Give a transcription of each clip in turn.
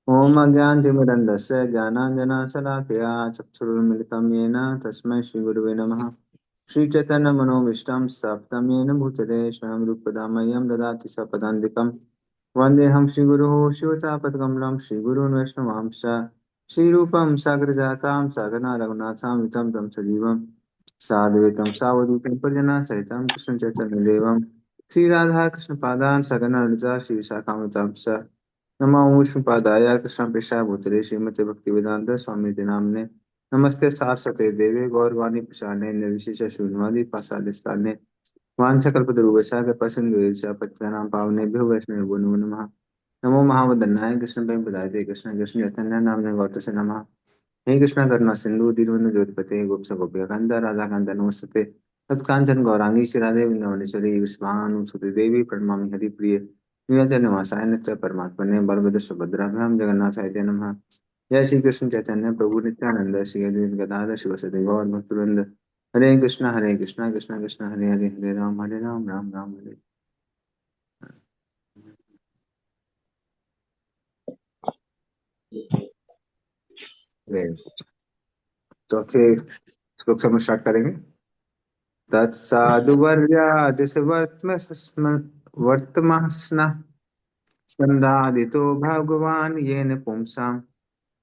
ओम अज्ञानतिमिरन्धस्य ज्ञानाञ्जनशलाकया चक्षुरुन्मिलितं येन तस्मै श्रीगुरुवे नमः। श्रीचैतन्यमनोभीष्टं स्थापितं येन भूतले स्वयं रूपदा मह्यं ददाति सपदान्तिकं। वन्देऽहं श्रीगुरुः शिवतापद्कमलं श्रीगुरून् वैष्णवांश्च श्रीरूपं साग्रजातां साधना रघुनाथां वितं तं सजीवं साद्वैतं सावधूतं परिजनसहितं कृष्णचैतन्यदेवं श्रीराधाकृष्णपादान् सगणललिता श्रीशाखान्वितांश्च नमो विष्णुपादाय कृष्णप्रेष्ठाय भूतले श्रीमते भक्तिवेदांत स्वामी नामने नमस्ते सारस्वते देवे गौरवाणी प्रचारणे निर्विशेष शून्यवादी पासादि स्थाने वाञ्छकल्पतरुवशा कृपासिन्धुश्च पतितानां पावनेभ्यो वैष्णवेभ्यो नमो नमः। नमो महावदन्नाय कृष्ण प्रदायते कृष्ण कृष्ण चैतन्य नामने गौतम नमः। हे कृष्ण करुणा सिंधु दीनबंधु ज्योतिपते गोपस गोप्यकांत राधा कांत नमस्ते तत्कांचन गौरांगी श्री वृंदावनेश्वरी विश्वानुसुते देवी प्रणमामि हरिप्रिय नीलाचल निवासाय नित्य परमात्मने बलभद्र सुभद्राभ्याम जगन्नाथाय ते नमः। जय श्री कृष्ण चैतन्य प्रभु नित्यानंद श्री अद्वैत गदाधर शिवसति गौर भक्तवृंद हरे कृष्णा कृष्णा कृष्णा हरे हरे हरे राम राम राम हरे। हरे। चौथे श्लोक से हम स्टार्ट करेंगे। तत्साधुवर्यादिशवर्त्मस्नः संदादितो भगवान् येन पुंसां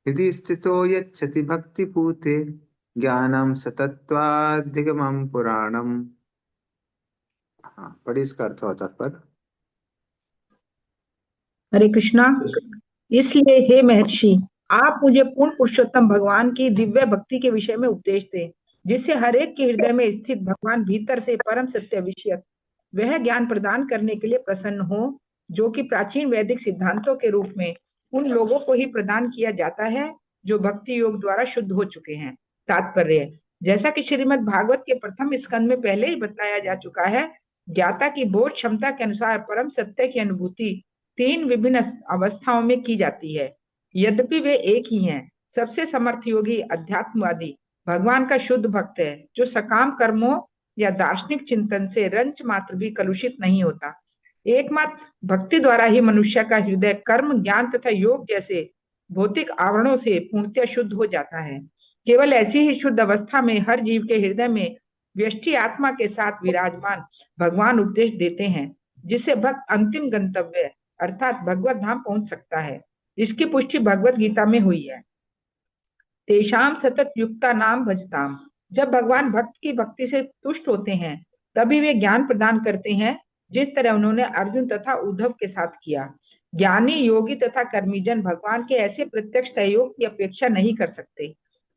हृदि स्थितो यच्छति भक्तिपूते ज्ञानं सतत्वाधिगमं पुराणम। हाँ, पढ़िए इसका अर्थ होता पर। हरे कृष्णा। इसलिए हे महर्षि, आप मुझे पूर्ण पुरुषोत्तम भगवान की दिव्य भक्ति के विषय में उपदेश दें, जिससे हर एक के हृदय में स्थित भगवान भीतर से परम सत्य विषयक वह ज्ञान प्रदान करने के लिए प्रसन्न हो, जो कि प्राचीन वैदिक सिद्धांतों के रूप में उन लोगों को ही प्रदान किया जाता है जो भक्ति योग द्वारा शुद्ध हो चुके हैं। तात्पर्य, जैसा कि श्रीमद् भागवत के प्रथम स्कंद में पहले ही बताया जा चुका है, ज्ञाता की बोध क्षमता के अनुसार परम सत्य की अनुभूति तीन विभिन्न अवस्थाओं में की जाती है। यद्यपि वे एक ही हैं। सबसे समर्थ योगी अध्यात्मवादी भगवान का शुद्ध भक्त है, जो सकाम कर्मों या दार्शनिक चिंतन से रंच मात्र भी कलुषित नहीं होता। एकमात्र भक्ति द्वारा ही मनुष्य का हृदय कर्म, ज्ञान तथा योग जैसे भौतिक आवरणों से पूर्णतः शुद्ध हो जाता है। केवल ऐसी ही शुद्ध अवस्था में हर जीव के हृदय में व्यष्टि आत्मा के साथ विराजमान भगवान उपदेश देते हैं, जिससे भक्त अंतिम गंतव्य अर्थात भगवत धाम पहुंच सकता है। इसकी पुष्टि भगवत गीता में हुई है। तेषाम सतत युक्ता नाम भजताम। जब भगवान भक्त की भक्ति से तुष्ट होते हैं, तभी वे ज्ञान प्रदान करते हैं, जिस तरह उन्होंने अर्जुन तथा उद्धव के साथ किया। ज्ञानी, योगी तथा कर्मीजन भगवान के ऐसे प्रत्यक्ष सहयोग की अपेक्षा नहीं कर सकते।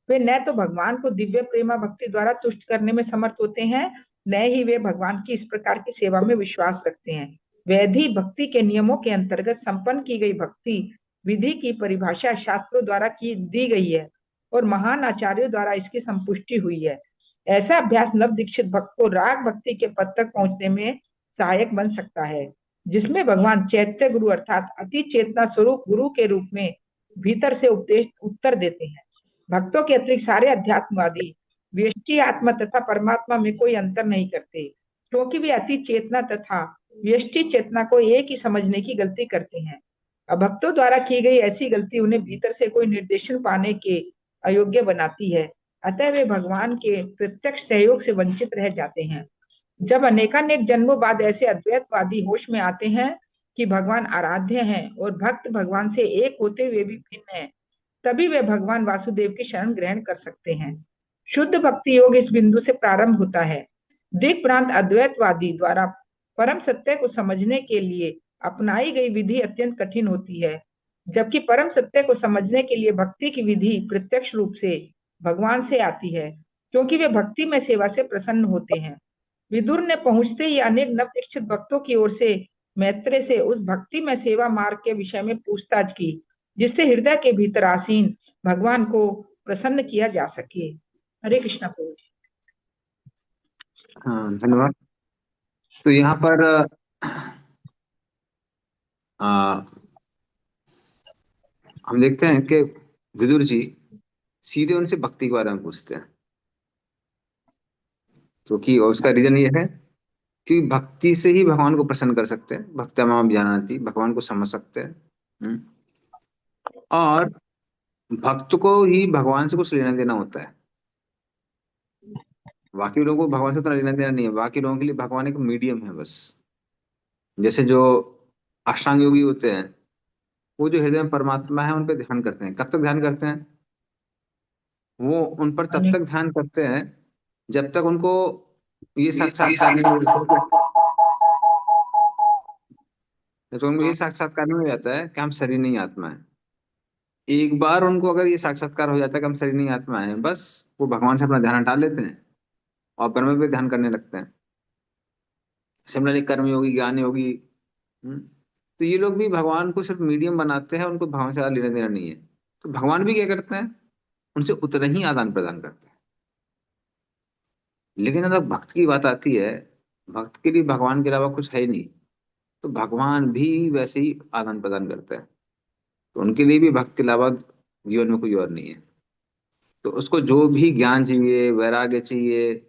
वे न तो भगवान को दिव्य प्रेमा भक्ति द्वारा तुष्ट करने में समर्थ होते हैं, न ही वे भगवान की इस प्रकार की सेवा में विश्वास रखते हैं। वैधि भक्ति के नियमों के अंतर्गत संपन्न की गई भक्ति विधि की परिभाषा शास्त्रों द्वारा की दी गई है और महान आचार्यों द्वारा इसकी संपुष्टि हुई है। ऐसा अभ्यास नव दीक्षित भक्त को राग भक्ति के पद तक पहुंचने में सहायक बन सकता है, जिसमें भगवान चैत्य गुरु अर्थात अति चेतना स्वरूप गुरु के रूप में भीतर से उपदेश उत्तर देते हैं। भक्तों के अतिरिक्त सारे अध्यात्मवादी व्यष्टि आत्मा तथा परमात्मा में कोई अंतर नहीं करते, क्योंकि वे अति चेतना तथा व्यष्टि चेतना को एक ही समझने की गलती करते हैं। भक्तों द्वारा की गई ऐसी गलती उन्हें भीतर से कोई निर्देशन पाने के अयोग्य बनाती है, अतः वे भगवान के प्रत्यक्ष सहयोग से वंचित रह जाते हैं। जब अनेकानेक जन्मों बाद ऐसे अद्वैतवादी होश में आते हैं कि भगवान आराध्य हैं और भक्त भगवान से एक होते हुए भी भिन्न हैं, तभी वे भगवान वासुदेव की शरण ग्रहण कर सकते हैं। शुद्ध भक्ति योग इस बिंदु से प्रारंभ होता है। दिग्भ्रांत अद्वैतवादी द्वारा परम सत्य को समझने के लिए अपनाई गई विधि अत्यंत कठिन होती है, जबकि परम सत्य को समझने के लिए भक्ति की विधि प्रत्यक्ष रूप से भगवान से आती है, क्योंकि वे भक्ति में सेवा से प्रसन्न होते हैं। विदुर ने पहुंचते ही अनेक नवदीक्षित भक्तों की ओर से मैत्रेय से उस भक्ति में सेवा मार्ग के विषय में पूछताछ की, जिससे हृदय के भीतर आसीन भगवान को प्रसन्न किया जा सके। हरे कृष्णा प्रभु। हाँ, धन्यवाद। तो यहाँ पर हम देखते हैं कि विदुर जी सीधे उनसे भक्ति के बारे में पूछते हैं, क्योंकि उसका रीजन ये है कि भक्ति से ही भगवान को प्रसन्न कर सकते हैं। भक्ति माम जानती, भगवान को समझ सकते हैं। और भक्त को ही भगवान से कुछ लेना देना होता है। बाकी लोगों को भगवान से उतना लेना देना नहीं है, बाकी लोगों के लिए भगवान एक मीडियम है बस। जैसे जो अष्टांग योगी होते हैं, वो जो हृदय में परमात्मा है उन पर ध्यान करते हैं। कब तक ध्यान करते हैं? वो उन पर तब तक ध्यान करते हैं जब तक उनको ये साक्षात्कार नहीं हो जाता, जब तक उनको ये साक्षात्कार नहीं हो जाता है कि हम शरीर नहीं आत्मा है। एक बार उनको अगर ये साक्षात्कार हो जाता है कि हम शरीर नहीं आत्मा है, बस वो भगवान से अपना ध्यान हटा लेते हैं और ब्रह्म पे ध्यान करने लगते हैं। सिमिलरली कर्मयोगी, ज्ञान योगी, तो ये लोग भी भगवान को सिर्फ मीडियम बनाते हैं, उनको भगवान से ज्यादा लेना देना नहीं है। तो भगवान भी क्या करते हैं? उनसे उतना ही आदान प्रदान करते हैं। लेकिन जब भक्त की बात आती है, भक्त के लिए भगवान के अलावा कुछ है ही नहीं, तो भगवान भी वैसे ही आदान प्रदान करते हैं। तो उनके लिए भी भक्त के अलावा जीवन में कोई और नहीं है। तो उसको जो भी ज्ञान चाहिए, वैराग्य चाहिए,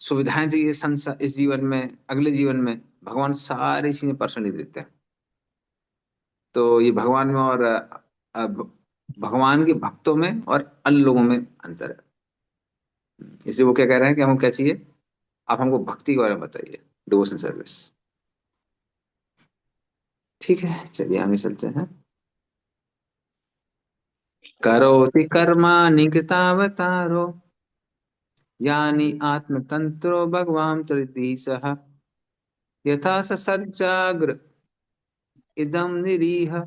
सुविधाएं चाहिए संसार, इस जीवन में, अगले जीवन में, भगवान सारी चीजें पर्सनली देते हैं। तो ये भगवान में और भगवान के भक्तों में और अन्य लोगों में अंतर है। इसलिए वो क्या कह रहे हैं कि हमको क्या चाहिए? आप हमको भक्ति के बारे में बताइए, डिवोशन सर्विस। ठीक है, चलिए आगे चलते हैं। करोति कर्माणि कृतावतारो यानि आत्मतंत्रो भगवान तरिति सह यथा स सज्जाग्र इदम निरीह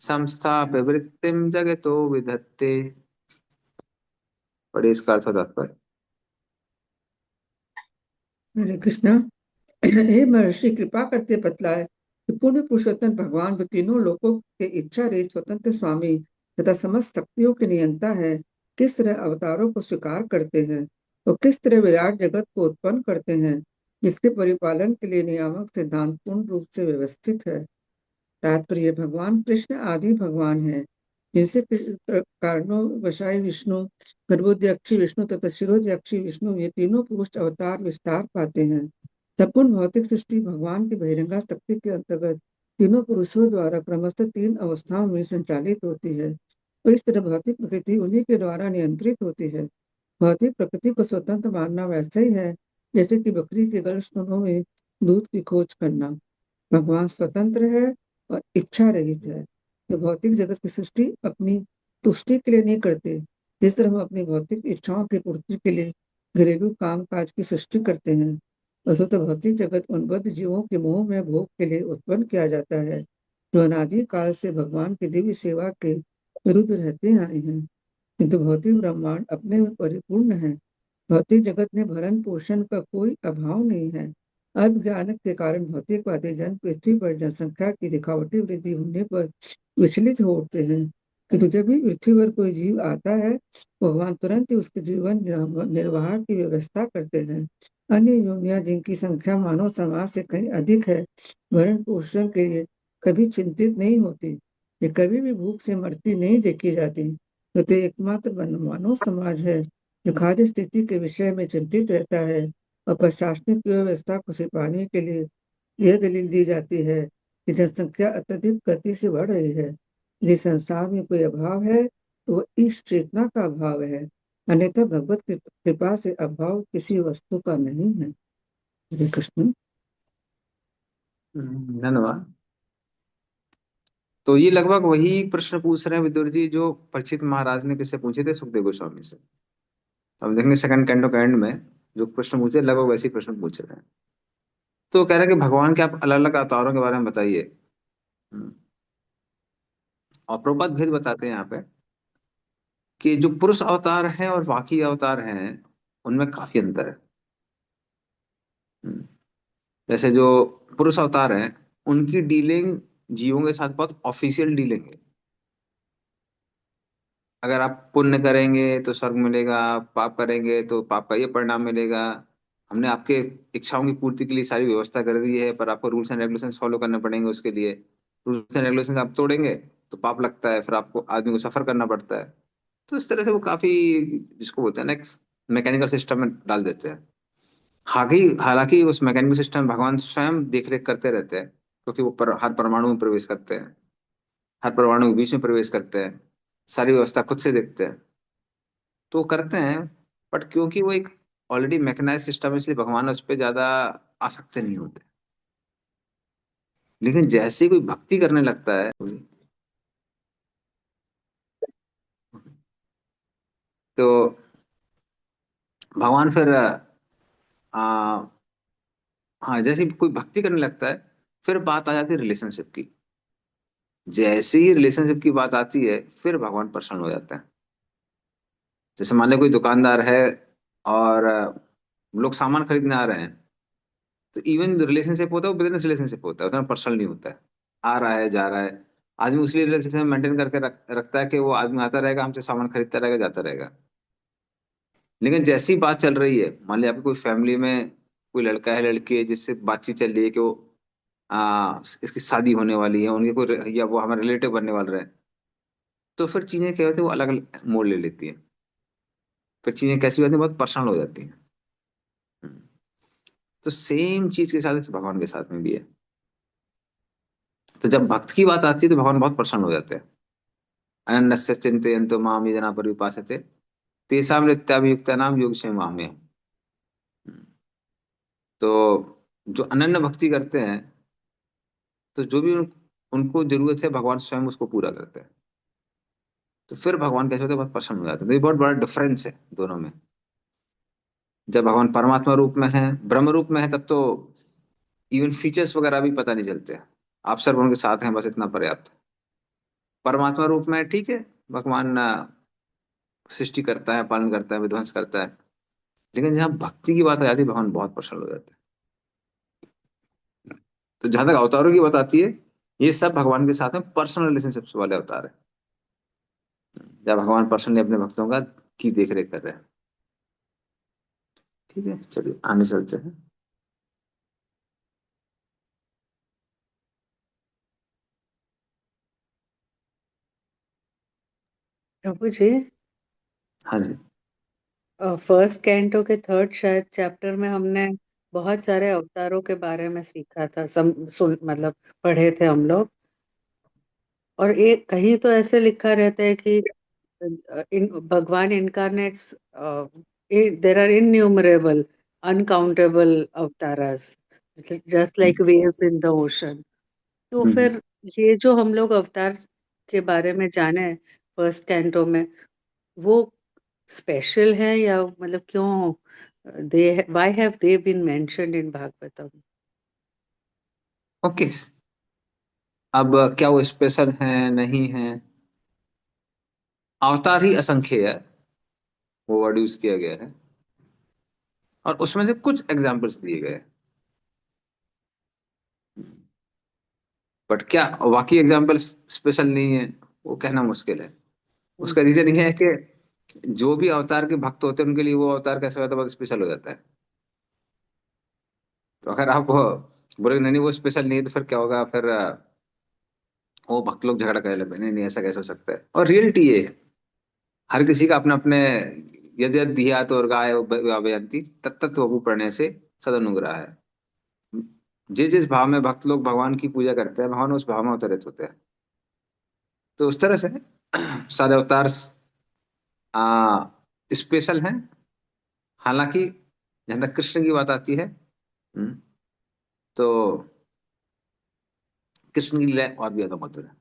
संस्थाप्य वृत्तिम जगतो विधत्ते। पढ़िए इसका अर्थ और तात्पर्य। हरे कृष्णा। हे महर्षि, कृपा करके बतलाए कि पूर्ण पुरुषोत्तम भगवान जो तीनों लोकों के इच्छा रहित स्वतंत्र स्वामी तथा समस्त शक्तियों के नियंता है, किस तरह अवतारों को स्वीकार करते हैं और किस तरह विराट जगत को उत्पन्न करते हैं, जिसके परिपालन के लिए नियामक सिद्धांत पूर्ण रूप से व्यवस्थित है। तात्पर्य: भगवान कृष्ण आदि भगवान हैं, जिनसे कारणों वशाई विष्णु, गर्भोद्यक्षी विष्णु तथा शिरोद्यक्षी विष्णु, ये तीनों पुरुष अवतार विस्तार पाते हैं। संपूर्ण भौतिक सृष्टि भगवान की बहिरंगा शक्ति के अंतर्गत तीनों पुरुषों द्वारा क्रमशः तीन अवस्थाओं में संचालित होती है। तो इस तरह भौतिक प्रकृति उन्हीं के द्वारा नियंत्रित होती है। भौतिक प्रकृति को स्वतंत्र मानना वैसा ही है जैसे कि बकरी के गलस्तनों में दूध की खोज करना। भगवान स्वतंत्र है और इच्छा रहित है। तो भौतिक जगत की सृष्टि अपनी तुष्टि के लिए नहीं करते, जिस तरह हम अपनी भौतिक इच्छाओं की पूर्ति के लिए घरेलू काम काज की सृष्टि करते हैं। वस्तुतः भौतिक जगत उन बद्ध जीवों के मोह में भोग के लिए उत्पन्न किया जाता है, जो अनादि काल से भगवान की दिव्य सेवा के विरुद्ध रहते आए हैं। किंतु भौतिक ब्रह्मांड अपने में परिपूर्ण है। भौतिक जगत में भरण पोषण का कोई अभाव नहीं है। अज्ञान के कारण भौतिकवादी जन पृथ्वी पर जनसंख्या की दिखावटी वृद्धि होने पर विचलित हो उठते हैं, किंतु जब भी पृथ्वी पर कोई जीव आता है, भगवान तुरंत ही उसके जीवन निर्वाह की व्यवस्था करते हैं। अन्य योनियां जिनकी संख्या मानव समाज से कहीं अधिक है, भरण पोषण के लिए कभी चिंतित नहीं होती। ये कभी भी भूख से मरती नहीं देखी जाती। तो एकमात्र मानव समाज है जो खाद्य स्थिति के विषय में चिंतित रहता है और प्रशासनिक व्यवस्था को छिपाने के लिए यह दलील दी जाती है कि जनसंख्या अत्यधिक गति से बढ़ रही है। जिस संसार में कोई अभाव है तो वह इस चेतना का अभाव है, अन्यथा भगवत कृपा से अभाव किसी वस्तु का नहीं है। हरे कृष्ण। धन्यवाद। तो ये लगभग वही प्रश्न पूछ रहे हैं विदुर जी जो परीक्षित महाराज ने किससे पूछे थे? सुखदेव गोस्वामी से। हम देखेंगे सेकंड कैंटो के एंड में जो प्रश्न पूछे, लगभग वैसे ही प्रश्न पूछ रहे हैं। तो कह रहे हैं कि भगवान के आप अलग अलग अवतारों के बारे में बताइए। और प्रभुपाद भेद बताते हैं यहाँ पे कि जो पुरुष अवतार हैं और बाकी अवतार हैं, उनमें काफी अंतर है। हम्म, जैसे जो पुरुष अवतार हैं, उनकी डीलिंग जीवों के साथ बहुत ऑफिशियल डीलिंग है। अगर आप पुण्य करेंगे तो स्वर्ग मिलेगा, पाप करेंगे तो पाप का ये परिणाम मिलेगा। हमने आपके इच्छाओं की पूर्ति के लिए सारी व्यवस्था कर दी है, पर आपको रूल्स एंड रेगुलेशंस फॉलो करने पड़ेंगे। उसके लिए रूल्स एंड रेगुलेशंस आप तोड़ेंगे तो पाप लगता है, फिर आपको आदमी को सफर करना पड़ता है। तो इस तरह से वो काफी, जिसको बोलते हैं ना, एक मैकेनिकल सिस्टम में डाल देते हैं। हालांकि हालांकि उस मैकेनिकल सिस्टम भगवान स्वयं देख रेख करते रहते हैं, क्योंकि वो हर परमाणु में प्रवेश करते हैं। हर परमाणु के बीच में प्रवेश करते हैं, सारी व्यवस्था खुद से देखते हैं, तो वो करते हैं। बट क्योंकि वो एक ऑलरेडी मैकेनाइज सिस्टम है, इसलिए भगवान उस पर ज्यादा आसक्त नहीं होते। लेकिन जैसे ही कोई भक्ति करने लगता है, तो भगवान फिर आ, हाँ, जैसे ही कोई भक्ति करने लगता है, फिर बात आ जाती है रिलेशनशिप की। जैसे ही रिलेशनशिप की बात आती है, फिर भगवान प्रसन्न हो जाते हैं। जैसे मान लो कोई दुकानदार है और लोग सामान खरीदने आ रहे हैं, तो इवन रिलेशनशिप होता है वो बिजनेस रिलेशनशिप होता है, उतना पर्सनल नहीं होता है। आ रहा है, जा रहा है, आदमी उसलिए रिलेशनशिप मेंटेन करके रखता है कि वो आदमी आता रहेगा, हमसे सामान खरीदता रहेगा, जाता रहेगा। लेकिन जैसी बात चल रही है, मान लिया आपकी कोई फैमिली में कोई लड़का है, लड़की है, जिससे बातचीत चल रही है कि वो इसकी शादी होने वाली है, उनके कोई या वो हमारे रिलेटिव बनने वाले हैं, तो फिर चीजें क्या होती है, वो अलग अलग मोड़ ले लेती हैं। फिर चीजें कैसी होती हैं, बहुत पर्सनल हो जाती हैं। हम्म। तो सेम चीज के साथ इस भगवान के साथ में भी है। तो जब भक्त की बात आती है तो भगवान बहुत प्रसन्न हो जाते हैं। अनन्यस्य चिंतयन्तो माम ये जना पर उपासते तेषां नित्याभियुक्तानां योगक्षेम मामेय। तो जो अनन्य भक्ति करते हैं, तो जो भी उनको जरूरत है, भगवान स्वयं उसको पूरा करते हैं। तो फिर भगवान कैसे होते हैं, बहुत प्रसन्न हो जाते हैं। तो ये बहुत बड़ा डिफरेंस है दोनों में। जब भगवान परमात्मा रूप में है, ब्रह्म रूप में है, तब तो इवन फीचर्स वगैरह भी पता नहीं चलते। आप सर्व उनके साथ हैं, बस इतना पर्याप्त है। परमात्मा रूप में है, ठीक है, भगवान सृष्टि करता है, पालन करता है, विध्वंस करता है। लेकिन जहाँ भक्ति की बात आ जाती है, भगवान बहुत प्रसन्न हो जाते हैं। तो जहां तक अवतारों की बात आती है, ये सब भगवान के साथ में पर्सनल रिलेशनशिप्स वाले अवतार है, जब भगवान पर्सनली अपने भक्तों का की देख रेख कर रहे हैं। ठीक है, चलिए आगे चलते हैं। प्रभु जी, हाँ जी। फर्स्ट कैंटो के थर्ड शायद चैप्टर में हमने बहुत सारे अवतारों के बारे में सीखा था, मतलब पढ़े थे हम लोग। और एक कहीं तो ऐसे लिखा रहता है कि in Bhagavan incarnates, there are innumerable, uncountable avataras, just like waves in the ocean. तो हम्म। फिर ये जो हम लोग अवतार के बारे में जाने फर्स्ट कैंटो में, वो स्पेशल है, या मतलब क्यों they why have they been mentioned in Bhagavatam? Okay. अब क्या वो स्पेशल है, नहीं है? अवतार ही असंख्य है, वो वर्ड यूज किया गया है, और उसमें से कुछ एग्जाम्पल्स दिए गए हैं। बट क्या वाकई एग्जाम्पल स्पेशल नहीं है, वो कहना मुश्किल है। उसका रीजन ये है कि जो भी अवतार के भक्त होते हैं, उनके लिए वो अवतार कैसे होता है, बहुत स्पेशल हो जाता है। तो अगर आप बोले नहीं नहीं, वो स्पेशल नहीं है, तो फिर क्या होगा? फिर वो भक्त लोग झगड़ा करने लगते हैं, नहीं नहीं ऐसा कैसे हो सकता है। और रियलिटी ये है, हर किसी का अपने अपने, यद यद धिया तो गाय अभयंती तत्त वपु प्रणय से सदनुग्रह है। जिस जिस भाव में भक्त लोग भगवान की पूजा करते हैं, भगवान उस भाव में अवतरित होते हैं। तो उस तरह से सारे अवतार आ स्पेशल हैं। हालांकि जहां तक कृष्ण की बात आती है, तो कृष्ण की लीला और भी ज्यादा मधुर है।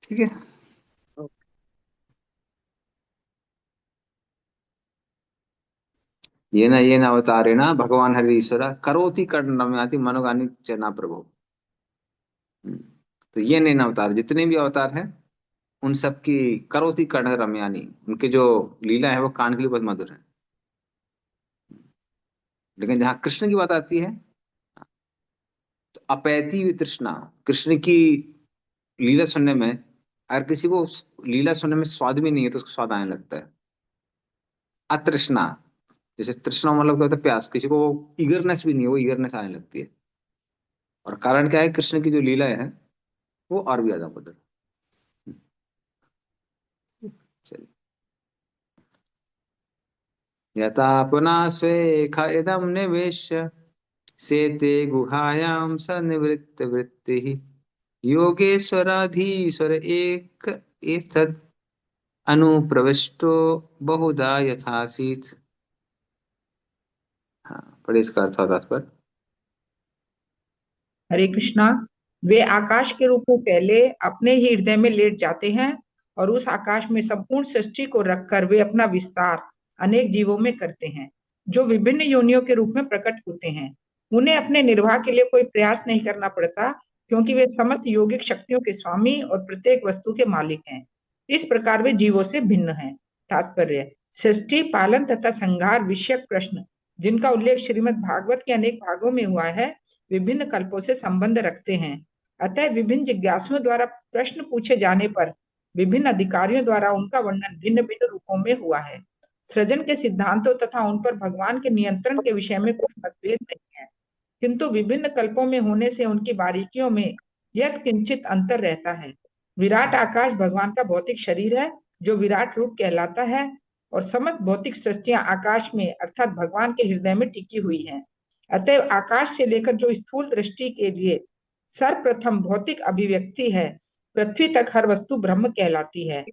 ठीक है। ये न अवतारेण भगवान हरि ईश्वर करोति कर्णमयाति मनोगानि चना प्रभु। हम्म। तो ये नैन अवतार, जितने भी अवतार हैं, उन सब की करोति कर्ण रम्यानी, उनके जो लीला है वो कान के लिए बहुत मधुर है। लेकिन जहाँ कृष्ण की बात आती है, तो अपैती वितृष्णा, कृष्ण की लीला सुनने में, अगर किसी को लीला सुनने में स्वाद भी नहीं है, तो उसको स्वाद आने लगता है। अतृष्णा, जैसे तृष्णा मतलब क्या होता है? प्यास। किसी को ईगरनेस भी नहीं है, वो ईगरनेस आने लगती है। और कारण क्या है? कृष्ण की जो लीला है, वो और भी ज्यादा मधुर है। चलिए। यथा पुनः स्वेख इदम निवेश्य सेते गुहायां स निवृत्त वृत्ति योगेश्वराधीश्वर एक एतत् अनुप्रविष्टो बहुधा यथासीत। हाँ, पढ़े इसका अर्थ और तात्पर्य। हरे कृष्णा। वे आकाश के रूप में पहले अपने ही हृदय में लेट जाते हैं और उस आकाश में संपूर्ण सृष्टि को रखकर वे अपना विस्तार अनेक जीवों में करते हैं, जो विभिन्न योनियों के रूप में प्रकट होते हैं। उन्हें अपने निर्वाह के लिए कोई प्रयास नहीं करना पड़ता, क्योंकि वे समस्त योगिक शक्तियों के स्वामी और प्रत्येक वस्तु के मालिक हैं। इस प्रकार वे जीवों से भिन्न हैं। तात्पर्य: सृष्टि, पालन तथा संहार विषयक प्रश्न, जिनका उल्लेख श्रीमद् भागवत के अनेक भागों में हुआ है, विभिन्न कल्पों से संबंध रखते हैं। अतः विभिन्न जिज्ञासुओं द्वारा प्रश्न पूछे जाने पर विभिन्न अधिकारियों द्वारा उनका वर्णन भिन्न भिन्न रूपों में हुआ है। सृजन के सिद्धांतों तथा उन पर भगवान के नियंत्रण के विषय में कोई मतभेद नहीं है, किंतु विभिन्न कल्पों में होने से उनकी बारीकियों में यथ किंचित अंतर रहता है। विराट आकाश भगवान का भौतिक शरीर है, जो विराट रूप कहलाता है, और समस्त भौतिक सृष्टियां आकाश में अर्थात भगवान के हृदय में टिकी हुई हैं। अतः आकाश से लेकर जो स्थूल दृष्टि के लिए सर्वप्रथम भौतिक अभिव्यक्ति है, पृथ्वी तक हर वस्तु ब्रह्म कहलाती है।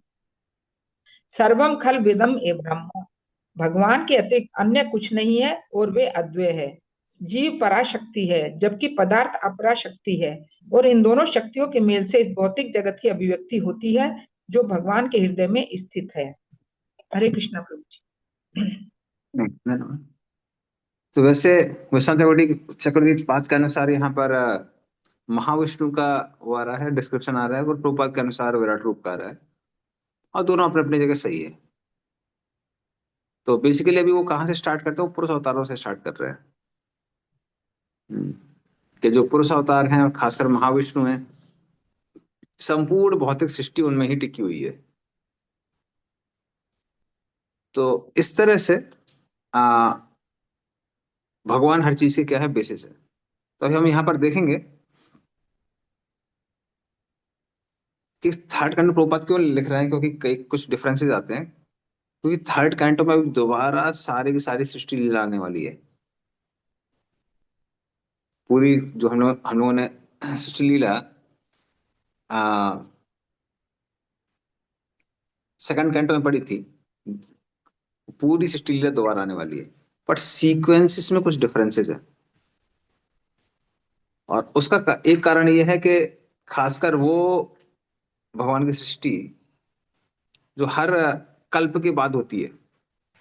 सर्वम खल विदम ए ब्रह्म, भगवान के अतिरिक्त अन्य कुछ नहीं है और वे अद्वय है। जीव पराशक्ति है, जबकि पदार्थ अपराशक्ति है, और इन दोनों शक्तियों के मेल से इस भौतिक जगत की अभिव्यक्ति होती है, जो भगवान के हृदय में स्थित है। हरे कृष्णा प्रभु जी। धन्यवाद। तो वैसे वैष्णव चक्रवर्ती बात के अनुसार यहाँ पर महाविष्णु का वो आ रहा है, डिस्क्रिप्शन आ रहा है, और प्रभुपाद के अनुसार विराट रूप का आ रहा है, और दोनों अपने अपनी जगह सही है। तो बेसिकली अभी वो कहाँ से स्टार्ट करते हैं, वो पुरुष अवतारों से स्टार्ट कर रहे हैं। कि जो पुरुष अवतार हैं, खासकर महाविष्णु हैं, संपूर्ण भौतिक सृष्टि उनमें ही टिकी हुई है। तो इस तरह से आ, भगवान हर चीज के क्या है, बेसिस है। तो अभी हम यहाँ पर देखेंगे कि थर्ड कांड प्रभुपाद क्यों लिख रहे हैं, क्योंकि कई कुछ डिफरेंसेस आते हैं। क्योंकि थर्ड कैंटो में दोबारा सारी की सारी सृष्टि लीला आने वाली है। पूरी जो हम लोगों ने सृष्टि लीला सेकंड कैंटो में पढ़ी थी, पूरी सृष्टि लीला दोबारा आने वाली है, बट सीक्वेंसेस में कुछ डिफरेंसेस है। और उसका एक कारण यह है कि खासकर वो भगवान की सृष्टि जो हर कल्प के बाद होती है।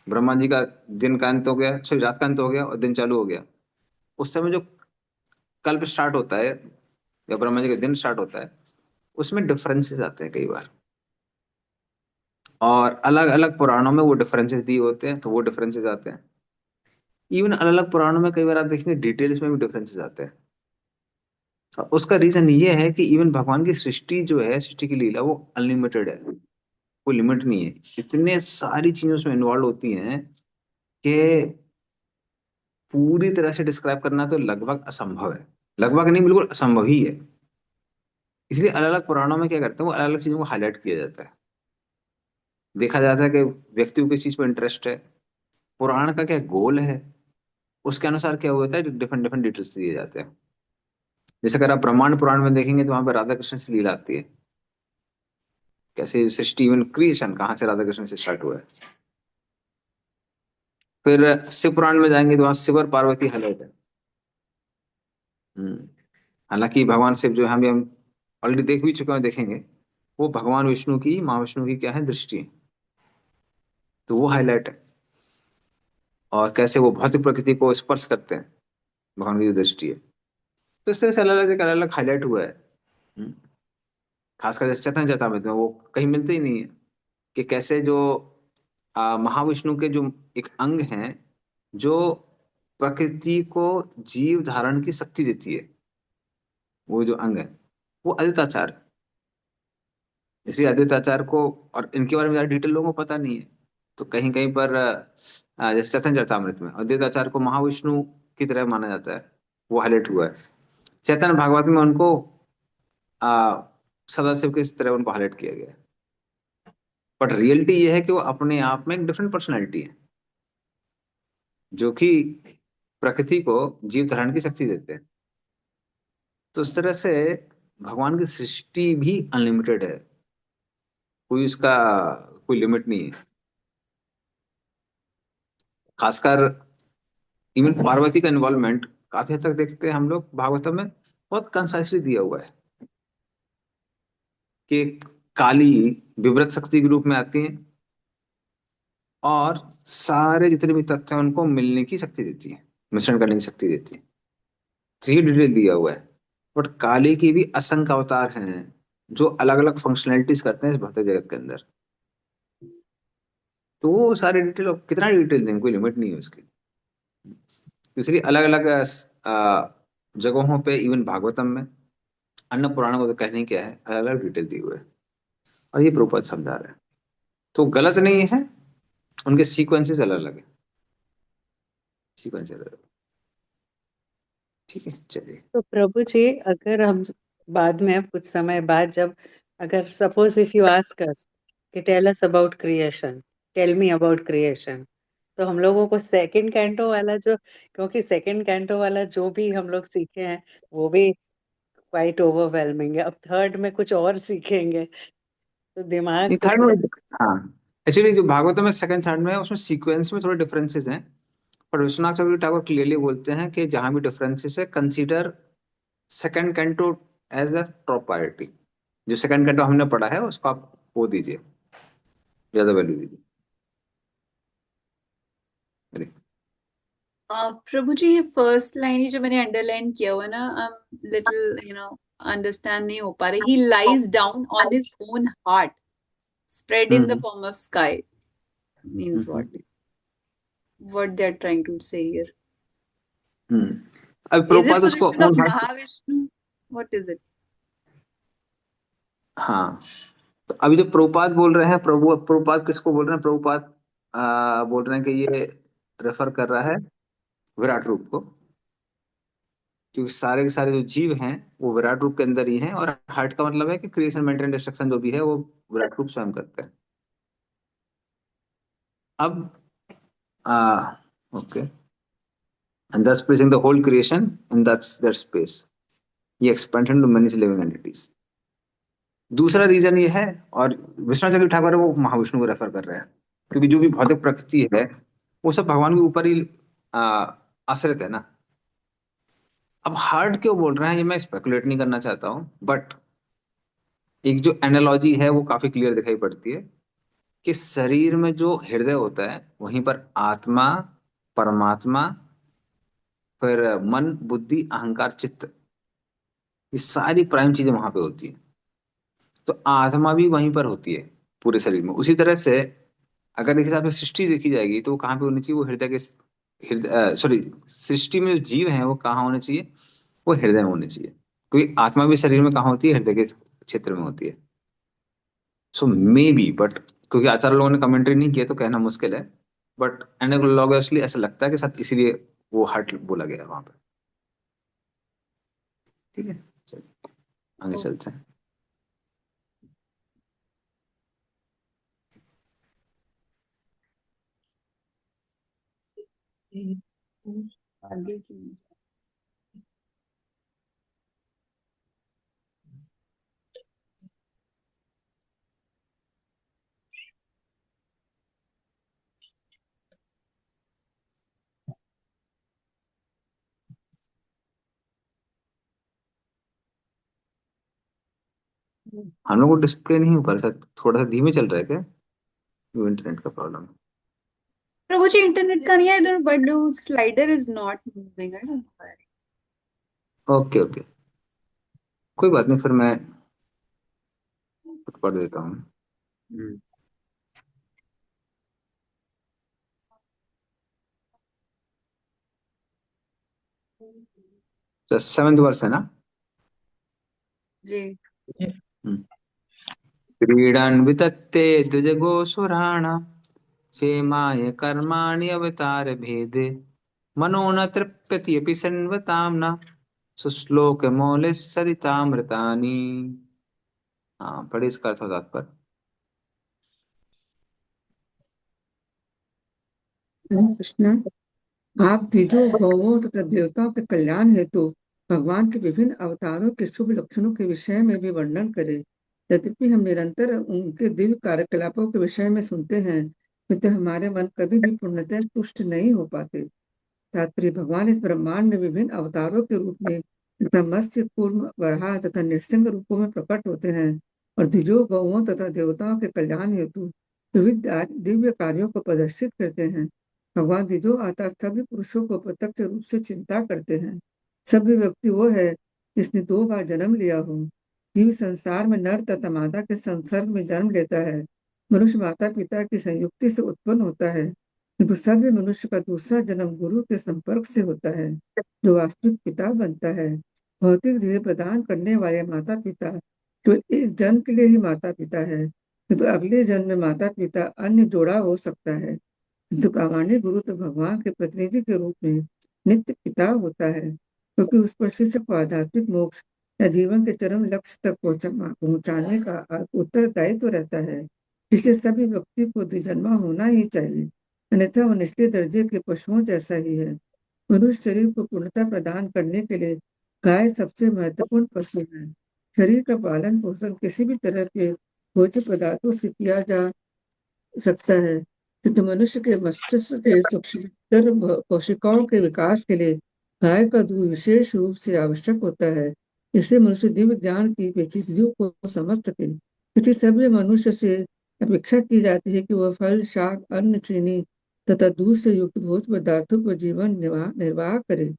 ब्रह्मा जी का दिन का अंत हो गया, सॉरी रात का अंत हो गया और दिन चालू हो गया, उस समय जो कल्प स्टार्ट होता है या ब्रह्मा जी का दिन स्टार्ट होता है, उसमें डिफरेंसेस आते हैं कई बार, और अलग अलग पुराणों में वो डिफरेंसेस दिए होते हैं, तो वो डिफरेंसेस आते हैं। इवन अलग अलग पुराणों में कई बार आप देखेंगे डिटेल्स में भी डिफरेंसेस आते हैं। और उसका रीजन ये है कि इवन भगवान की सृष्टि जो है, सृष्टि की लीला, वो अनलिमिटेड है, कोई लिमिट नहीं है। इतने सारी चीजें उसमें इन्वॉल्व होती हैं कि पूरी तरह से डिस्क्राइब करना तो लगभग असंभव है। लगभग नहीं, बिल्कुल असंभव ही है। इसलिए अलग अलग पुराणों में क्या करते हैं, वो अलग अलग चीजों को हाईलाइट किया जाता है। देखा जाता है कि व्यक्ति को किस चीज पर इंटरेस्ट है, पुराण का क्या गोल है, उसके अनुसार क्या होता है, डिफरेंट डिफरेंट डिटेल्स दिए जाते हैं। जैसे अगर आप ब्रह्मांड पुराण में देखेंगे तो वहां पर राधा कृष्ण से लीला आती है, कैसे सृष्टि, इवन क्रिएशन कहाँ से राधा कृष्ण से स्टार्ट हुआ है। फिर शिव पुराण में जाएंगे तो वहां शिव और पार्वती हाईलाइट है। हम्म। हालांकि भगवान शिव जो है, हम ऑलरेडी देख भी चुके हैं, देखेंगे, वो भगवान विष्णु की, माँ विष्णु की क्या है, दृष्टि है, तो वो हाईलाइट है। और कैसे वो भौतिक प्रकृति को स्पर्श करते हैं, भगवान की जो दृष्टि है। तो इस तरह से अलग अलग हाईलाइट हुआ है। हम्म। खासकर जैसे चैतन्य चेतामृत में वो कहीं मिलते ही नहीं है कि कैसे जो महाविष्णु के जो एक अंग हैं, जो प्रकृति को जीव धारण की शक्ति देती है, वो जो अंग है, वो अद्वैताचार है। इसलिए अद्वैताचार को, और इनके बारे में ज्यादा डिटेल लोगों को पता नहीं है, तो कहीं कहीं पर जैसे चैतन्य चरितामृत में अद्वैताचार्य को महाविष्णु की तरह माना जाता है, वो हाईलाइट हुआ है। चैतन्य भागवत में उनको आ, सदाशिव की तरह उनको हाईलाइट किया गया है। बट रियलिटी ये है कि वो अपने आप में एक डिफरेंट पर्सनैलिटी है, जो कि प्रकृति को जीव धारण की शक्ति देते हैं। तो उस तरह से भगवान की सृष्टि भी अनलिमिटेड है, कोई उसका कोई लिमिट नहीं है। खासकर इवन पार्वती का इन्वॉल्वमेंट काफी हद तक देखते हैं हम लोग भागवतम में, बहुत कंसाइसली दिया हुआ है कि काली विवृत शक्ति के रूप में आती है और सारे जितने भी तत्व हैं उनको मिलने की शक्ति देती है, मिश्रण करने की शक्ति देती है। तो ये डिटेल दिया हुआ है। बट काली की भी असंख्य अवतार हैं जो अलग अलग फंक्शनैलिटीज करते हैं इस भौतिक जगत के अंदर। तो वो सारे डिटेल, कितना डिटेल देंगे, कोई लिमिट नहीं है उसकी। दूसरी अलग अलग जगहों पे, इवन भागवतम में, अन्य पुराणों को तो कहने क्या है, अलग अलग डिटेल दिए हुए हैं और ये प्रभुपाद समझा रहे हैं। तो गलत नहीं है, उनके सीक्वेंसेस अलग अलग है, सीक्वेंस अलग अलग। ठीक है, चलिए। तो प्रभु जी, अगर हम बाद में कुछ समय बाद जब, अगर suppose if you ask us कि tell us about creation, tell me about creation, तो हम लोगों को सेकंड कैंटो वाला जो, क्योंकि सेकंड कैंटो वाला जो भी हम लोग सीखे हैं वो भी क्वाइट ओवरवेलमिंग है, अब थर्ड में कुछ और सीखेंगे तो दिमाग नहीं, तो थर्ड थोड़ा। में, हाँ, एक्चुअली जो भागवतम में सेकंड थर्ड में है उसमें सीक्वेंस में थोड़े डिफरेंसेस हैं। पर विश्वनाथ चक्रवर्ती ठाकुर क्लियरली बोलते हैं कि जहां भी डिफरेंसेस है, consider second canto as the top priority. जो सेकंड कैंटो हमने पढ़ा है उसको आप वो दीजिए, ज्यादा वैल्यू दीजिए। प्रभु जी, ये फर्स्ट लाइन ही जो मैंने अंडरलाइन किया हुआ ना, लिटिल अंडरस्टैंड नहीं हो पा रही। ही lies down on his own heart spread in the hmm form of sky means hmm what they are trying to say here? हम्म। अब Is it प्रभुपाद उसको position of own heart, Mahavishnu? What is it? हाँ। तो अभी जो प्रभुपाद बोल रहे हैं, प्रभुपाद किसको बोल रहे हैं? प्रभुपाद बोल रहे हैं कि ये रेफर कर रहा है विराट रूप को, क्योंकि सारे के सारे जो जीव हैं वो विराट रूप के अंदर ही हैं, और हार्ट का मतलब है कि क्रिएशन, मेंटेन, डिस्ट्रक्शन जो भी है वो विराट रूप स्वयं करते हैं। अब okay, and thus placing the whole creation in that space, ये expansion to many living entities। दूसरा रीजन ये है, और विश्वनाथ चक्रवर्ती ठाकुर है वो महाविष्णु को रेफर कर रहे हैं, क्योंकि जो भी भौतिक प्रकृति है वो सब भगवान के ऊपर ही आ, आश्रित है ना। अब हार्ट क्यों बोल रहे हैं ये मैं स्पेकुलेट नहीं करना चाहता हूँ, बट एक जो एनालॉजी है वो काफी क्लियर दिखाई पड़ती है कि शरीर में जो हृदय होता है वहीं पर आत्मा, परमात्मा, फिर मन, बुद्धि, अहंकार, चित्त, ये सारी प्राइम चीजें वहां पे होती है। तो आत्मा भी वहीं पर होती है पूरे शरीर में। उसी तरह से अगर एक हिसाब से सृष्टि देखी जाएगी तो वो कहाँ पे होनी चाहिए? वो हृदय के, हृदय, सॉरी, सृष्टि में जो जीव हैं वो कहाँ होने चाहिए? वो हृदय में होने चाहिए, क्योंकि आत्मा भी शरीर में कहाँ होती है? हृदय के क्षेत्र में होती है। सो मे बी, बट क्योंकि आचार्य लोगों ने कमेंट्री नहीं किया तो कहना मुश्किल है, बट एनालॉगसली ऐसा लगता है कि शायद इसीलिए वो हट बोला गया वहां पे। ठीक है, चलिए आगे Oh, चलते हैं। आगे की हम लोग को डिस्प्ले नहीं हो पा रहा, शायद थोड़ा सा धीमे चल रहा है क्या? वो इंटरनेट का प्रॉब्लम है। प्रभु जी, इंटरनेट का नहीं है इधर, but slider is not moving. I don't know. Okay okay, कोई बात नहीं, फिर मैं पढ़ देता हूँ। तो सेवेंथ वर्स है ना? जी। हम्म। क्रीडन् वितत्ते द्विजगोसुराण, क्षेमाय कर्माणि अवतार भेदे, मनो न तृप्यति अपि सन्वताम्ना, सुश्लोक मौलिः सरितामृतानि। हाँ, पढ़े इसका अर्थ तात्पर्य। हरे कृष्ण। आप द्विजों गौवों तथा देवताओं के कल्याण हेतु भगवान के विभिन्न अवतारों के शुभ लक्षणों के विषय में भी वर्णन करें। यद्यपि हम निरंतर उनके दिव्य कार्यकलापों के विषय में सुनते हैं, किंतु हमारे मन कभी भी पूर्णतः तुष्ट नहीं हो पाते। तात्पर्य, भगवान इस ब्रह्मांड में विभिन्न अवतारों के रूप में तथा मत्स्य, कूर्म, वराह तथा नृसिंह रूपों में प्रकट होते हैं और द्विजों गौओं तथा देवताओं के कल्याण हेतु विविध दिव्य कार्यों को प्रदर्शित करते हैं। भगवान द्विजों अर्थात सभी पुरुषों को प्रत्यक्ष रूप से चिंता करते हैं। सभी व्यक्ति वो है जिसने 2 बार जन्म लिया हो। जीव संसार में नर तथा मादा के संसर्ग में जन्म लेता है। मनुष्य माता पिता की संयुक्ति से उत्पन्न होता है, किंतु सभी मनुष्य का दूसरा जन्म गुरु के संपर्क से होता है, जो वास्तविक पिता बनता है। भौतिक देह प्रदान करने वाले माता पिता केवल एक जन्म के लिए ही माता पिता है, किंतु अगले जन्म में माता पिता अन्य जोड़ा हो सकता है। किंतु प्रामाणिक गुरु तो भगवान के प्रतिनिधि के रूप में नित्य पिता होता है, क्योंकि उस पर शिष्य को आध्यात्मिक मोक्ष या जीवन के चरम लक्ष्य तक पहुंचाने का उत्तरदायित्व रहता है। इसलिए सभी व्यक्ति को द्विजन्मा होना ही चाहिए, अन्यथा वह निचले दर्जे के पशुओं जैसा ही है। मनुष्य शरीर को पूर्णता प्रदान करने के लिए गाय सबसे महत्वपूर्ण पशु है। शरीर का पालन पोषण किसी भी तरह के भोज्य पदार्थों से किया जा सकता है, किंतु मनुष्य के मस्तिष्क के सूक्ष्मतर कोशिकाओं के विकास के लिए गाय का दूध विशेष रूप से आवश्यक होता है। इससे मनुष्य दिव्य ज्ञान की पेचीदगियों को समझ सके। किसी सभ्य मनुष्य से अपेक्षा की जाती है कि वह फल, शाक, अन्न, चीनी तथा दूध से युक्त भोज्य पदार्थों पर जीवन निर्वाह करे।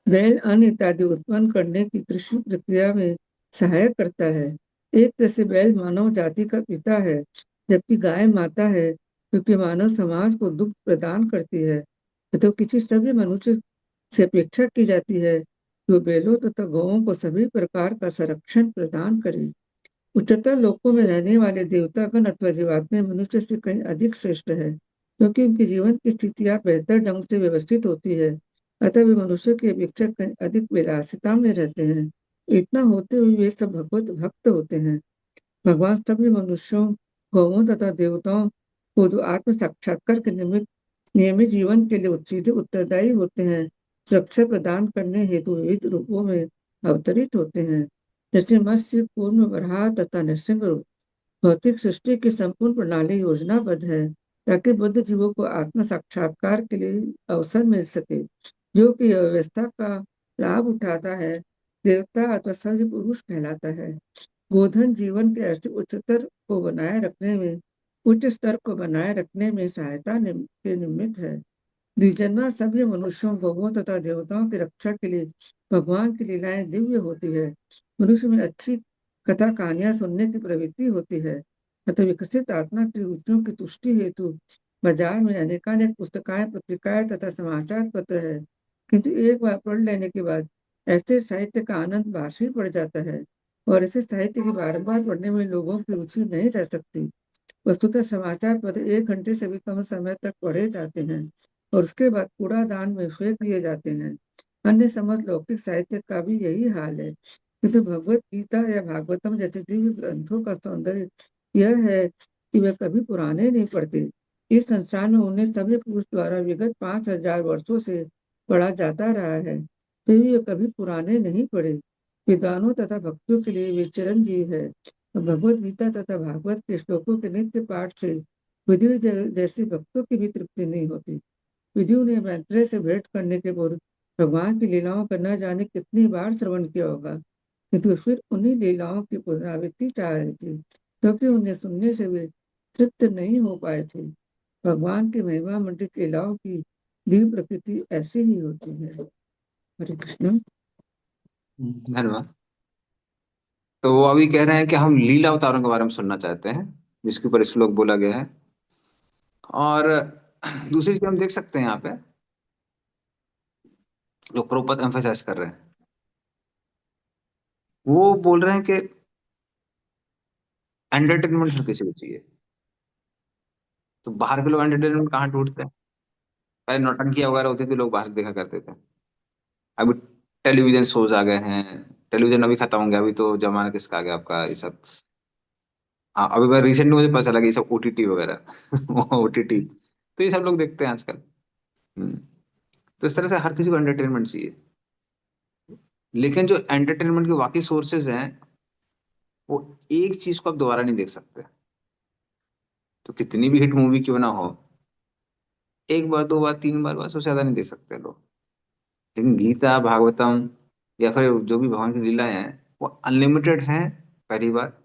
बैल अन्न इत्यादि उत्पन्न करने की कृषि प्रक्रिया में सहायक करता है। एक तरह से बैल मानव जाति का पिता है, जबकि गाय माता है, क्योंकि मानव समाज को दुख प्रदान करती है। तो किसी सभ्य मनुष्य से अपेक्षा की जाती है कि वो बैलों तथा गौओं को सभी प्रकार का संरक्षण प्रदान करे। उच्चतर लोकों में रहने वाले देवतागण अथवा जीवात्मा मनुष्य से कहीं अधिक श्रेष्ठ है, क्योंकि उनके जीवन की स्थितियां बेहतर ढंग से व्यवस्थित होती है। अतः वे मनुष्य की अपेक्षा कहीं अधिक विलासिता में रहते हैं। इतना होते हुए वे सब भगवत भक्त होते हैं। भगवान सभी मनुष्यों, गौओं तथा देवताओं को जो आत्म साक्षात्कार के निमित्त नियमित जीवन के लिए सीधे उत्तरदायी होते हैं, सुरक्षा प्रदान करने हेतु विविध रूपों में अवतरित होते हैं, जैसे मत्स्य, कूर्म, वराह तथा नृसिंह रूप। भौतिक सृष्टि की संपूर्ण प्रणाली योजनाबद्ध है, ताकि बुद्ध जीवों को आत्म साक्षात्कार के लिए अवसर मिल सके। जो कि यह व्यवस्था का लाभ उठाता है, देवता अथवा सभ्य पुरुष कहलाता है। गोधन जीवन के ऐसे उच्च स्तर को बनाए रखने में सहायता के निमित्त है। द्विजन्मा सभी मनुष्यों, गौओं तथा देवताओं की रक्षा के लिए भगवान की लीलाएं दिव्य होती है। मनुष्य में अच्छी कथा कहानियां सुनने की प्रवृत्ति होती है, अतः विकसित आत्मा की रुचियों की तुष्टि हेतु बाजार में अनेकानेक पुस्तकाएं, पत्रिकाएं तथा समाचार पत्र है, किंतु एक बार पढ़ लेने के बाद ऐसे साहित्य का आनंद बासी पड़ जाता है और ऐसे साहित्य की बारंबार पढ़ने में लोगों की रुचि नहीं रह सकती। वस्तुतः समाचार पत्र 1 घंटे से भी कम समय तक पढ़े जाते हैं और उसके बाद कूड़ादान में फेंक दिए जाते हैं। अन्य समस्त लौकिक साहित्य का भी यही हाल है, किंतु भगवत गीता या भागवतम जैसे दिव्य ग्रंथों का सौंदर्य यह है कि वे कभी पुराने नहीं पड़ते। इस संसार में उन्हें सभी पुरुष द्वारा विगत 5000 वर्षों से पढ़ा जाता रहा है, फिर भी वे कभी पुराने नहीं पड़े। विद्वानों तथा भक्तों के लिए वे चिरंजीव है। भगवत गीता तथा भागवत के श्लोकों के नित्य पाठ से विदुर जैसे भक्तों की भी तृप्ति नहीं होती। विदुर ने मैत्रेय से भेंट करने के पूर्व भगवान की लीलाओं का न जाने कितनी बार श्रवण किया होगा, किंतु फिर उन्हीं लीलाओं की पुनरावृत्ति चाह रहे थे, क्योंकि उन्हें सुनने से वे तृप्त नहीं हो पाए थे। भगवान की महिमा मंडित लीलाओं की दिव्य प्रकृति ऐसी ही होती है। हरे कृष्ण। धन्यवाद। तो वो अभी कह रहे हैं कि हम लीला अवतारों के बारे में सुनना चाहते हैं, जिसके ऊपर श्लोक बोला गया है। और दूसरी चीज हम देख सकते हैं यहाँ पे जो प्रभुपद एम्फेसाइज कर रहे हैं, वो बोल रहे हैं कि एंटरटेनमेंट हर किसी को चाहिए। तो बाहर के लोग एंटरटेनमेंट कहाँ ढूंढते हैं? पहले नौटंकियां वगैरह होती थी, लोग बाहर देखा करते थे। अभी टेलीविजन शोज आ गए हैं। टेलीविजन अभी खत्म हो गया, अभी तो जमाना किसका आ गया आपका, ये सब। हाँ, अभी मैं रिसेंटली मुझे पता चला कि ये सब ओटीटी वगैरह ओटीटी, तो ये सब लोग देखते हैं आजकल। हम्म। तो इस तरह से हर किसी को एंटरटेनमेंट चाहिए, लेकिन जो एंटरटेनमेंट के बाकी सोर्सेज हैं वो एक चीज को आप दोबारा नहीं देख सकते। तो कितनी भी हिट मूवी क्यों ना हो, एक बार, दो बार, तीन बार, बस उससे ज्यादा नहीं देख सकते लोग। लेकिन गीता, भागवतम या फिर जो भी भगवान की लीलाएं हैं वो अनलिमिटेड हैं, पहली बात।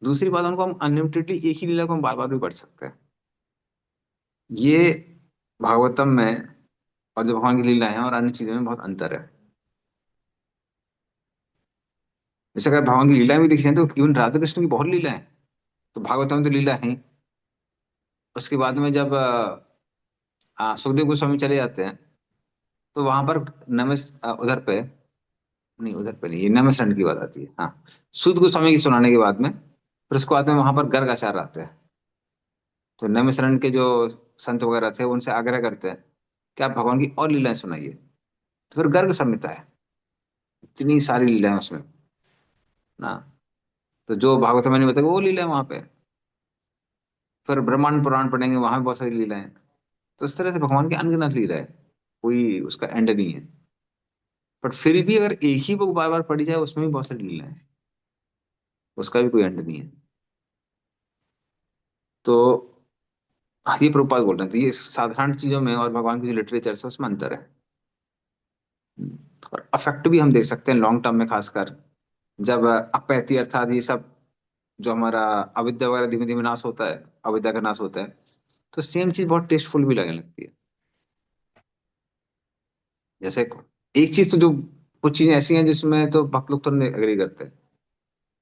दूसरी बात, उनको हम अनलिमिटेडली एक ही लीला को हम बार बार भी पढ़ सकते हैं। ये भागवतम में और जो भगवान की लीला है और अन्य चीजों में बहुत अंतर है। जैसे अगर भगवान की लीलाएं भी देखी जाए तो इवन राधा कृष्ण की बहुत लीला है, तो भागवतम में तो लीला है ही। उसके बाद में जब सुखदेव गोस्वामी चले जाते हैं तो वहां पर उधर पे नहीं, उधर पे नहीं, ये नमस्रण की बात आती है, हाँ। सूत गोस्वामी की सुनाने के बाद में फिर उसके बाद में वहां पर गर्ग आचार्य आते हैं। तो नमस्रण के जो संत वगैरह थे वो उनसे आग्रह करते हैं कि आप भगवान की और लीलाएं सुनाइए। तो फिर गर्ग संहिता है, इतनी सारी लीलाएं उसमें ना। तो जो भागवत में नहीं बताया वो लीला है वहां पे। फिर ब्रह्मांड पुराण पढ़ेंगे, वहां भी बहुत सारी लीलाएं। तो इस तरह से भगवान की अनगिनत लीला है, कोई उसका एंड नहीं है। बट फिर भी अगर एक ही बुक बार बार पढ़ी जाए उसमें भी बहुत सारी लीलाएं हैं, उसका भी कोई एंड नहीं है। तो ये प्रभुपाद बोल रहे थे, ये साधारण चीजों में और भगवान की जो लिटरेचर है उसमें अंतर है। और अफेक्ट भी हम देख सकते हैं लॉन्ग टर्म में, खासकर जब अपैती अर्थात ये सब जो हमारा अविद्या वगैरह धीमे धीमे नाश होता है, अविद्या का नाश होता है, तो सेम चीज बहुत टेस्टफुल भी लगने लगती है। जैसे एक चीज तो जो कुछ चीजें ऐसी हैं जिसमें तो भक्त लोग तो एग्री करते हैं।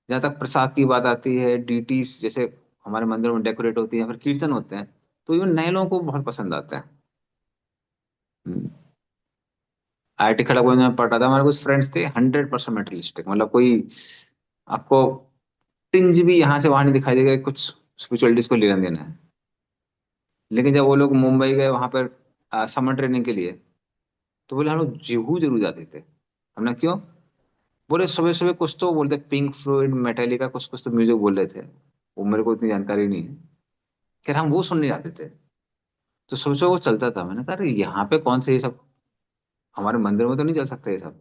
जहां तक प्रसाद की बात आती है, डीटीज जैसे हमारे मंदिर में डेकोरेट होती है, फिर कीर्तन होते हैं, तो इवन नए लोगों को बहुत पसंद आते हैं। IIT खड़गपुर में पढ़ रहा था, हमारे कुछ फ्रेंड्स थे 100% मेटलिस्टिक, मतलब कोई आपको टिंज भी यहाँ से वहां नहीं दिखाई देगा कि कुछ स्पिरिचुअलिटीज को लेना देना है। लेकिन जब वो लोग मुंबई गए वहां पर समर ट्रेनिंग के लिए, तो बोले हम लोग जुहू जरूर जाते थे। हमने क्यों, बोले सुबह सुबह कुछ तो बोलते पिंक फ्लोइड मेटालिका कुछ कुछ तो म्यूजिक बोल रहे थे, वो मेरे को इतनी जानकारी नहीं है। खैर हम वो सुनने जाते थे। तो सोचो वो चलता था, मैंने कहा अरे यहाँ पे कौन से ये सब, हमारे मंदिर में तो नहीं चल सकता ये सब।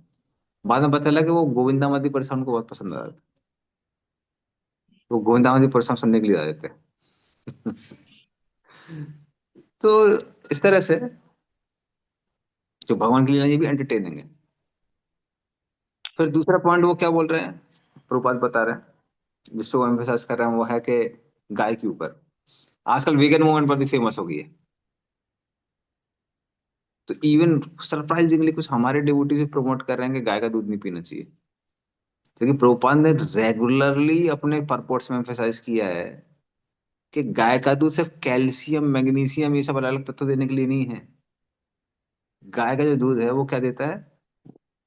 बाद में पता लगा कि वो गोविंदामती परिसर उनको बहुत पसंद आ रहा था, वो गोविंदामती परिसर सुनने के लिए आ जाते तो इस तरह से जो भगवान की लीला ये भी एंटरटेनिंग है। फिर दूसरा पॉइंट वो क्या बोल रहे हैं, प्रभुपाद बता रहे हैं, जिसपे वो एम्फेसाइज कर रहे हैं, वो है कि गाय के ऊपर आजकल वीगन मूवमेंट पर भी फेमस हो गई है। तो इवन सरप्राइजिंगली कुछ हमारे डिवोटी भी प्रमोट कर रहे हैं कि गाय का दूध नहीं पीना चाहिए। क्योंकि प्रभुपाद ने रेगुलरली अपने परपोर्ट्स में एम्फेसाइज किया है कि गाय का दूध सिर्फ कैल्शियम, मैग्नीशियम ये सब अलग अलग तत्व देने के लिए नहीं है। गाय का जो दूध है वो क्या देता है,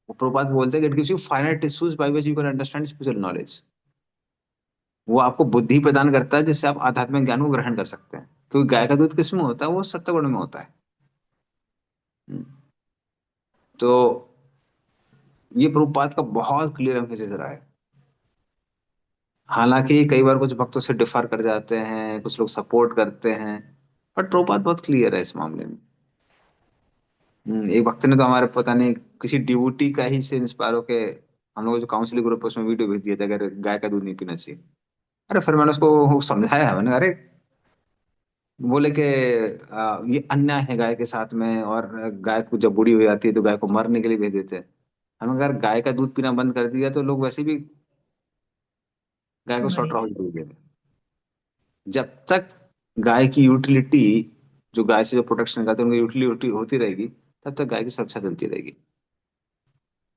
वो प्रभुपाद बोलते हैं कि it gives you final tissues by which you can understand spiritual knowledge. वो आपको बुद्धि प्रदान करता है जिससे आप आध्यात्मिक ज्ञान को ग्रहण कर सकते हैं। क्योंकि गाय का दूध किस में होता है, वो सत्वगुण में होता है। हम्म। तो ये प्रभुपाद का बहुत क्लियर एम्फेसिस रहा है। हालांकि कई बार कुछ भक्तों से डिफर कर जाते हैं, कुछ लोग सपोर्ट करते हैं, बट प्रभुपाद बहुत क्लियर है इस मामले में। एक भक्त ने तो हमारे पता नहीं किसी डिवोटी का ही से इंस्पायर होके हम लोग जो काउंसलिंग ग्रुप है उसमें वीडियो भेज दिया था, अगर गाय का दूध नहीं पीना चाहिए। अरे फिर मैंने उसको समझाया, मैंने कहा, अरे बोले कि ये अन्याय है गाय के साथ में, और गाय को जब बूढ़ी हो जाती है तो गाय को मरने के लिए भेज देते हैं। हम अगर गाय का दूध पीना बंद कर दिया तो लोग वैसे भी गाय को वही। स्लॉटर हाउस भेज देंगे। जब तक गाय की यूटिलिटी, जो गाय से जो प्रोटेक्शन करते हैं उनकी यूटिलिटी होती रहेगी, तब तक गाय की सुरक्षा चलती रहेगी।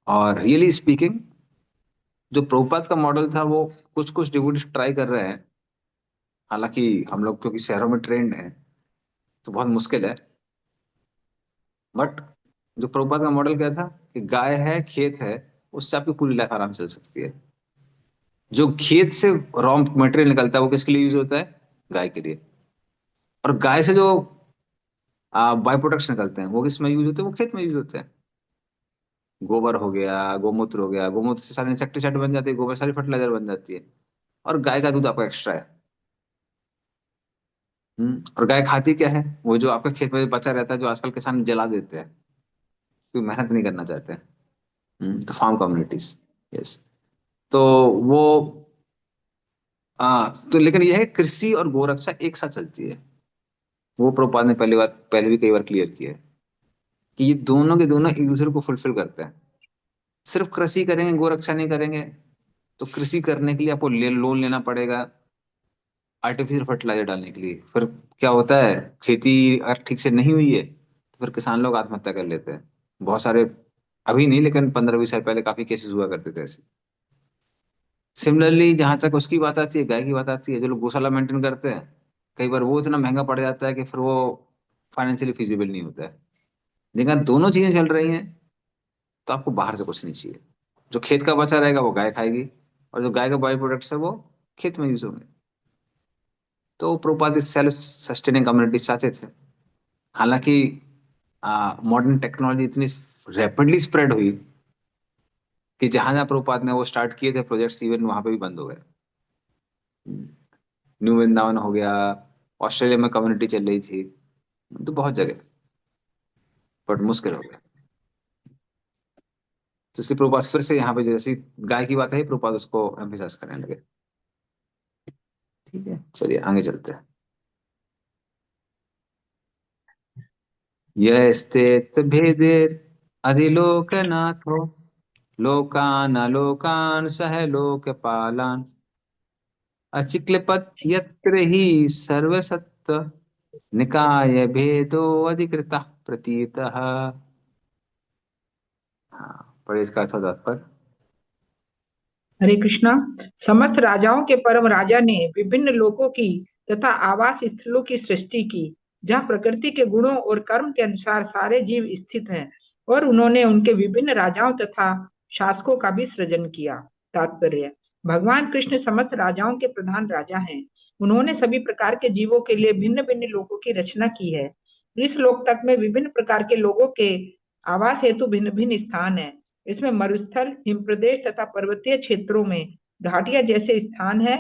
और रियली स्पीकिंग जो प्रभुपाद का मॉडल था वो कुछ कुछ डिवोटीज ट्राई कर रहे हैं। हालांकि हम लोग क्योंकि शहरों में ट्रेंड है तो बहुत मुश्किल है। बट जो प्रभुपाद का मॉडल क्या था कि गाय है, खेत है, उससे आपकी पूरी लाइफ आराम से चल सकती है। जो खेत से रॉ मटेरियल निकलता है वो किसके लिए यूज होता है, गाय के लिए। और गाय से जो बाय प्रोडक्ट्स निकलते हैं वो किस में यूज होते हैं, वो खेत में यूज होते हैं। गोबर हो गया, गोमूत्र हो गया, गोमूत्र से सारी इंसेक्टिसाइड बन जाती है, गोबर सारी फर्टिलाइजर बन जाती है। और गाय का दूध आपका एक्स्ट्रा है। और गाय खाती क्या है, वो जो आपके खेत में बचा रहता है जो आजकल किसान जला देते हैं। कोई मेहनत नहीं करना चाहते हैं। तो फार्म कम्युनिटीज, यस। तो वो तो लेकिन यह है कि कृषि और गोरक्षा एक साथ चलती है। वो प्रभुपाद ने पहले भी कई बार क्लियर किया है कि ये दोनों के दोनों एक दूसरे को फुलफिल करते हैं। सिर्फ कृषि करेंगे गोरक्षा नहीं करेंगे तो कृषि करने के लिए आपको लोन लेना पड़ेगा आर्टिफिशियल फर्टिलाइजर डालने के लिए। फिर क्या होता है, खेती अगर ठीक से नहीं हुई है तो फिर किसान लोग आत्महत्या कर लेते हैं। बहुत सारे, अभी नहीं लेकिन 15-20 साल पहले काफी केसेस हुआ करते थे ऐसे। सिमिलरली जहां तक उसकी बात आती है, गाय की बात आती है, जो लोग गौशाला मेंटेन करते हैं, कई बार वो इतना महंगा पड़ जाता है कि फिर वो फाइनेंशियली फिजिबल नहीं होता है। लेकिन अगर दोनों चीजें चल रही हैं तो आपको बाहर से कुछ नहीं चाहिए। जो खेत का बचा रहेगा वो गाय खाएगी, और जो गाय का बाई प्रोडक्ट्स है वो खेत में यूज होंगे। तो प्रोपाद सेल्फ सस्टेनिंग कम्युनिटी चाहते थे। हालांकि मॉडर्न टेक्नोलॉजी इतनी रैपिडली स्प्रेड हुई कि जहां जहां प्रभुपाद ने वो स्टार्ट किए थे प्रोजेक्ट्स, इवन वहां पे भी बंद हो गए। न्यू वृंदावन हो गया, ऑस्ट्रेलिया में कम्युनिटी चल रही थी, तो बहुत जगह, बट मुश्किल हो गया। तो इसलिए प्रभुपाद फिर से यहाँ पे जैसी गाय की बात है, प्रभुपाद उसको एम्फेसाइज करने लगे। ठीक है, चलिए आगे चलते हैं। यस्तेत भेदेर अधिलोकनाथो लोकान लोकान सह लोकपालान अचिक्लपत यत्र ही सर्वसत्व निकाय भेदो अधिकृतः प्रतीतः। हाँ, पढ़े इसका अर्थ तात्पर्य। हरे कृष्णा। समस्त राजाओं के परम राजा ने विभिन्न लोकों की तथा आवास स्थलों की सृष्टि की, जहाँ प्रकृति के गुणों और कर्म के अनुसार सारे जीव स्थित हैं, और उन्होंने उनके विभिन्न राजाओं तथा शासकों का भी सृजन किया। तात्पर्य: भगवान कृष्ण समस्त राजाओं के प्रधान राजा हैं। उन्होंने सभी प्रकार के जीवों के लिए भिन्न भिन्न लोकों की रचना की है। इस लोक तक में विभिन्न प्रकार के लोगों के आवास हेतु भिन्न भिन्न स्थान है। इसमें मरुस्थल, हिम प्रदेश तथा पर्वतीय क्षेत्रों में घाटियां जैसे स्थान है,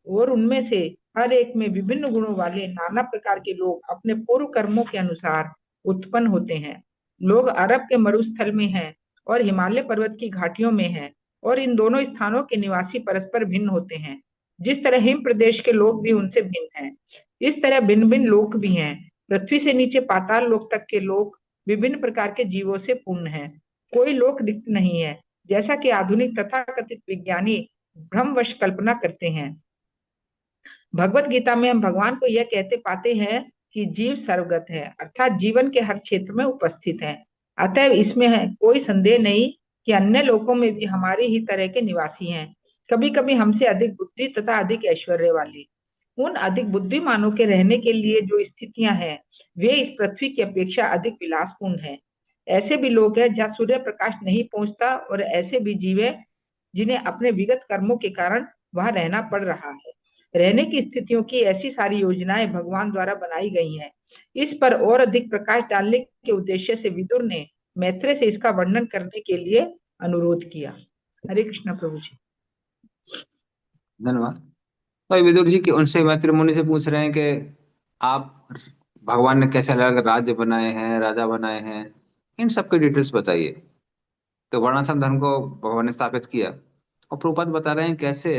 और उनमें से हर एक में विभिन्न गुणों वाले नाना प्रकार के लोग अपने पूर्व कर्मों के अनुसार उत्पन्न होते हैं। लोग अरब के मरुस्थल में हैं और हिमालय पर्वत की घाटियों में हैं, और इन दोनों स्थानों के निवासी परस्पर भिन्न होते हैं। जिस तरह हिम प्रदेश के लोग भी उनसे भिन्न हैं, इस तरह भिन्न भिन्न लोक भी हैं। पृथ्वी से नीचे पाताल लोक तक के लोग विभिन्न प्रकार के जीवों से पूर्ण हैं। कोई लोक रिक्त नहीं है, जैसा कि आधुनिक तथाकथित विज्ञानी भ्रमवश कल्पना करते हैं। भगवत गीता में हम भगवान को यह कहते पाते हैं कि जीव सर्वगत है, अर्थात जीवन के हर क्षेत्र में उपस्थित है। अतः इसमें है कोई संदेह नहीं कि अन्य लोकों में भी हमारी ही तरह के निवासी हैं, कभी कभी हमसे अधिक बुद्धि तथा अधिक ऐश्वर्य वाले। उन अधिक बुद्धिमानों के रहने के लिए जो स्थितियां हैं, वे इस पृथ्वी की अपेक्षा अधिक विलासपूर्ण है। ऐसे भी लोग हैं जहाँ सूर्य प्रकाश नहीं पहुंचता, और ऐसे भी जीव है जिन्हें अपने विगत कर्मों के कारण वहां रहना पड़ रहा है। रहने की स्थितियों की ऐसी सारी योजनाएं भगवान द्वारा बनाई गई हैं। इस पर और अधिक प्रकाश डालने के उद्देश्य से विदुर ने मैत्रेय से इसका वर्णन करने के लिए अनुरोध किया। हरे कृष्ण प्रभु जी। धन्यवाद। तो विदुर जी की उनसे मैत्री मुनि से पूछ रहे हैं कि आप, भगवान ने कैसे अलग अलग राज्य बनाए हैं, राजा बनाए हैं, इन सब की डिटेल्स बताइए। तो वर्णाश्रम धर्म को भगवान ने स्थापित किया, और प्रभुपाद बता रहे हैं कैसे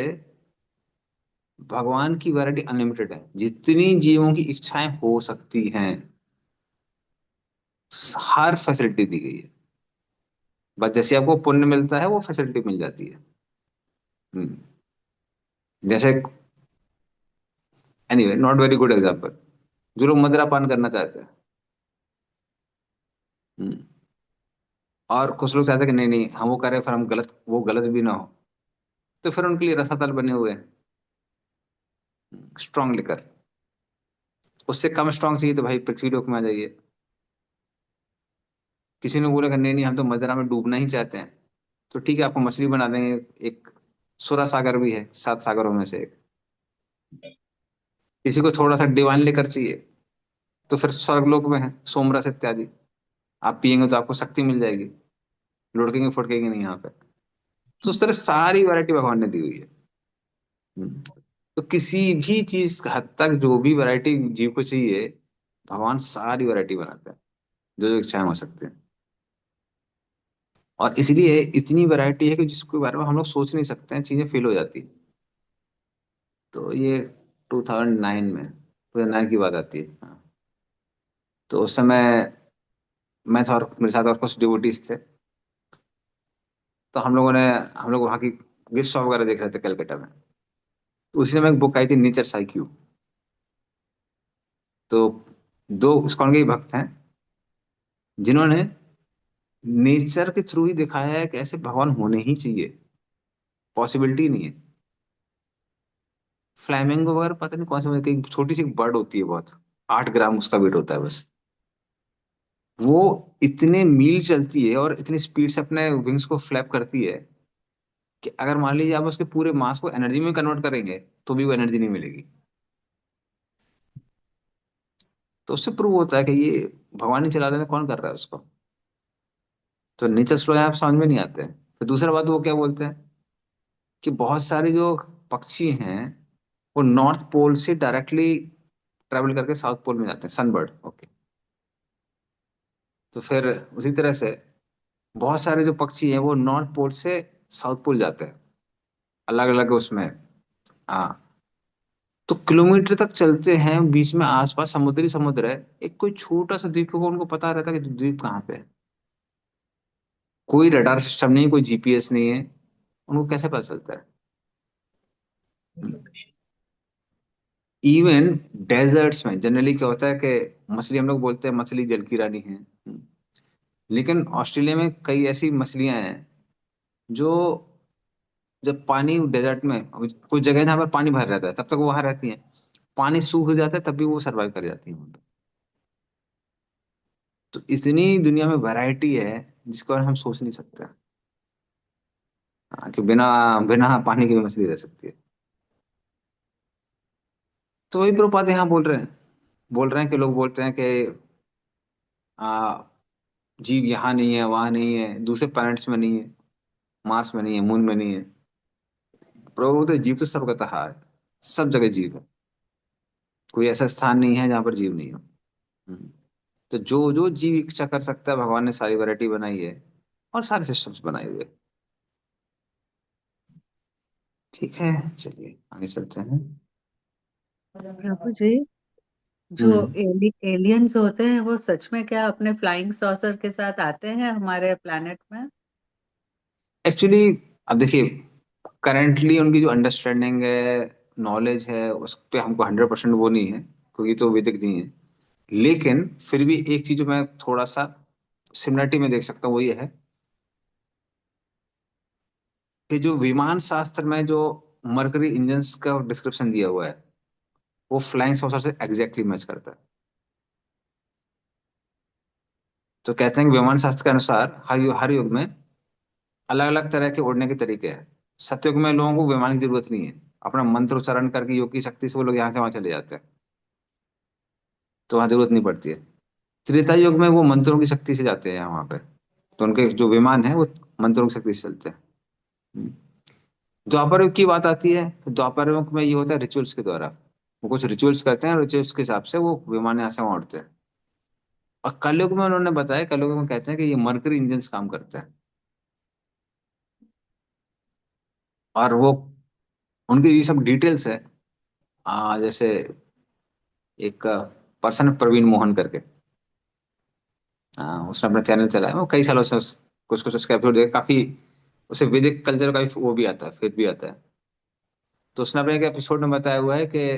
भगवान की वैरायटी अनलिमिटेड है। जितनी जीवों की इच्छाएं हो सकती हैं, हर फैसिलिटी दी गई है। बस जैसे आपको पुण्य मिलता है वो फैसिलिटी मिल जाती है। हम्म, जैसे, anyway, not very good example, जो लोग मदिरा पान करना चाहते हैं, हम्म, और कुछ लोग चाहते हैं कि नहीं नहीं हम वो करें फिर हम गलत, वो गलत भी ना हो, तो फिर उनके लिए रसातल बने हुए हैं, स्ट्रांग लिकर। उससे कम स्ट्रांग चाहिए तो भाई पृथ्वी लोक में आ जाइए। किसी ने बोलेगा नहीं नहीं हम तो मदिरा में डूबना ही चाहते हैं, तो ठीक है आपको मछली बना देंगे। एक सुरा सागर भी है 7 सागरों में से एक। किसी को थोड़ा सा डिवाइन लेकर चाहिए तो फिर स्वर्गलोक में है सोमरस इत्यादि, आप पियेंगे तो आपको शक्ति मिल जाएगी, लुढ़केंगे फुड़केंगे नहीं यहाँ पे। तो उस तरह सारी वैरायटी भगवान ने दी हुई है। हम्म। तो किसी भी चीज हद तक जो भी वैरायटी जीव को चाहिए, भगवान सारी वैरायटी बनाते हैं, जो जो इच्छाएं हो सकते हैं। और इसलिए इतनी वैरायटी है कि जिसके बारे में हम लोग सोच नहीं सकते हैं, चीजें फेल हो जाती हैं। तो ये 2009 में 2009 की बात आती है। हाँ। तो उस समय मैं था और मेरे साथ और कुछ डिवोटीज थे। तो हम लोग वहाँ की गिफ्ट शॉप वगैरह देख रहे थे कलकत्ता में। तो उसी समय एक बुक आई थी, नेचर साइक्यू। तो दो इस्कॉन के ही भक्त हैं जिन्होंने नेचर के थ्रू ही दिखाया है कि ऐसे भगवान होने ही चाहिए, पॉसिबिलिटी नहीं है। फ्लैमिंगो वगैरह पता नहीं कौन सी एक छोटी सी बर्ड होती है, बहुत 8 ग्राम उसका वेट होता है बस। वो इतने मील चलती है और इतनी स्पीड से अपने विंग्स को फ्लैप करती है कि अगर मान लीजिए आप उसके पूरे मास को एनर्जी में कन्वर्ट करेंगे तो भी वो एनर्जी नहीं मिलेगी। तो उससे प्रूव होता है कि ये भगवान ही चला रहे हैं, कौन कर रहा है उसको। तो नेचर स्लो आप समझ में नहीं आते हैं। फिर दूसरा बात वो क्या बोलते हैं कि बहुत सारे जो पक्षी हैं वो नॉर्थ पोल से डायरेक्टली ट्रेवल करके साउथ पोल में जाते हैं, सनबर्ड। ओके। तो फिर उसी तरह से बहुत सारे जो पक्षी हैं वो नॉर्थ पोल से साउथ पोल जाते हैं, अलग अलग उसमें। हाँ। तो किलोमीटर तक चलते हैं, बीच में आसपास समुद्र है, एक कोई छोटा सा द्वीप होगा, उनको पता रहता है कि द्वीप कहाँ पे है। कोई रडार सिस्टम नहीं, कोई जीपीएस नहीं है, उनको कैसे पता चलता है। इवन डेजर्ट्स में जनरली क्या होता है कि मछली, हम लोग बोलते हैं मछली जल की रानी है, लेकिन ऑस्ट्रेलिया में कई ऐसी मछलियां हैं जो जब पानी डेजर्ट में, कुछ जगह जहाँ पर पानी भर रहता है तब तक वो वहां रहती हैं, पानी सूख जाता है तब भी वो सरवाइव कर जाती हैं वहाँ पे। तो इतनी दुनिया में वैरायटी है जिसको हम सोच नहीं सकते। हाँ, कि बिना बिना पानी की भी मछली रह सकती है। तो वही प्रभुपाद यहाँ बोल रहे हैं कि लोग बोलते हैं कि आ, जीव यहाँ नहीं है, वहां नहीं है, दूसरे प्लैनेट्स में नहीं है, मार्स में नहीं है, मून में नहीं है। प्रभु बोलते हैं, जीव तो सब कहाँ है, सब जगह जीव है, कोई ऐसा स्थान नहीं है जहाँ पर जीव नहीं हो। हम्म। तो जो जो जीव इच्छा कर सकता है, भगवान ने सारी वैरायटी बनाई है और सारे सिस्टम्स बनाए हुए हैं। ठीक है, चलिए आगे चलते हैं। प्रभु जी, जो हम्म। एलियंस होते हैं वो सच में क्या अपने फ्लाइंग सॉसर के साथ आते हैं हमारे प्लेनेट में? एक्चुअली अब देखिए, करेंटली उनकी जो अंडरस्टैंडिंग है, नॉलेज है, उस पे हमको 100% वो नहीं है, क्योंकि तो वैदिक नहीं है। लेकिन फिर भी एक चीज जो मैं थोड़ा सा सिमिलरिटी में देख सकता हूँ वो ये है कि जो विमान शास्त्र में जो मरकरी इंजन्स का डिस्क्रिप्शन दिया हुआ है वो फ्लाइंग सॉसर से एग्जैक्टली मैच करता है। तो कहते हैं कि विमान शास्त्र के अनुसार हर युग में अलग अलग तरह के उड़ने के तरीके हैं। सतयुग में लोगों को विमान की जरूरत नहीं है, अपना मंत्र उच्चारण करके योग की शक्ति से वो लोग यहाँ से वहां चले जाते हैं, तो वहां जरूरत नहीं पड़ती है। त्रेता युग में वो मंत्रों की शक्ति से जाते हैं वहां पे, तो उनके जो विमान है वो मंत्रों की शक्ति से चलते हैं। हम्म। द्वापर युग की बात आती है तो द्वापर युग में ये होता है रिचुअल्स के द्वारा, वो कुछ रिचुअल्स करते हैं, रिचुअल्स के हिसाब से वो विमान यहाँ से वहां उड़ते हैं। और कलयुग में उन्होंने बताया, कलयुग में कहते हैं कि ये मरकरी इंजन्स काम करते हैं। और वो उनकी ये सब डिटेल्स है। जैसे एक पर्सन प्रवीण मोहन करके, उसने अपना चैनल चलाया, वो कई सालों से कुछ कुछ उसके एपिसोड देखे काफी। उसे वैदिक कल्चर का भी वो भी आता है, फिर भी आता है। तो उसने अपने एक एपिसोड में बताया हुआ है कि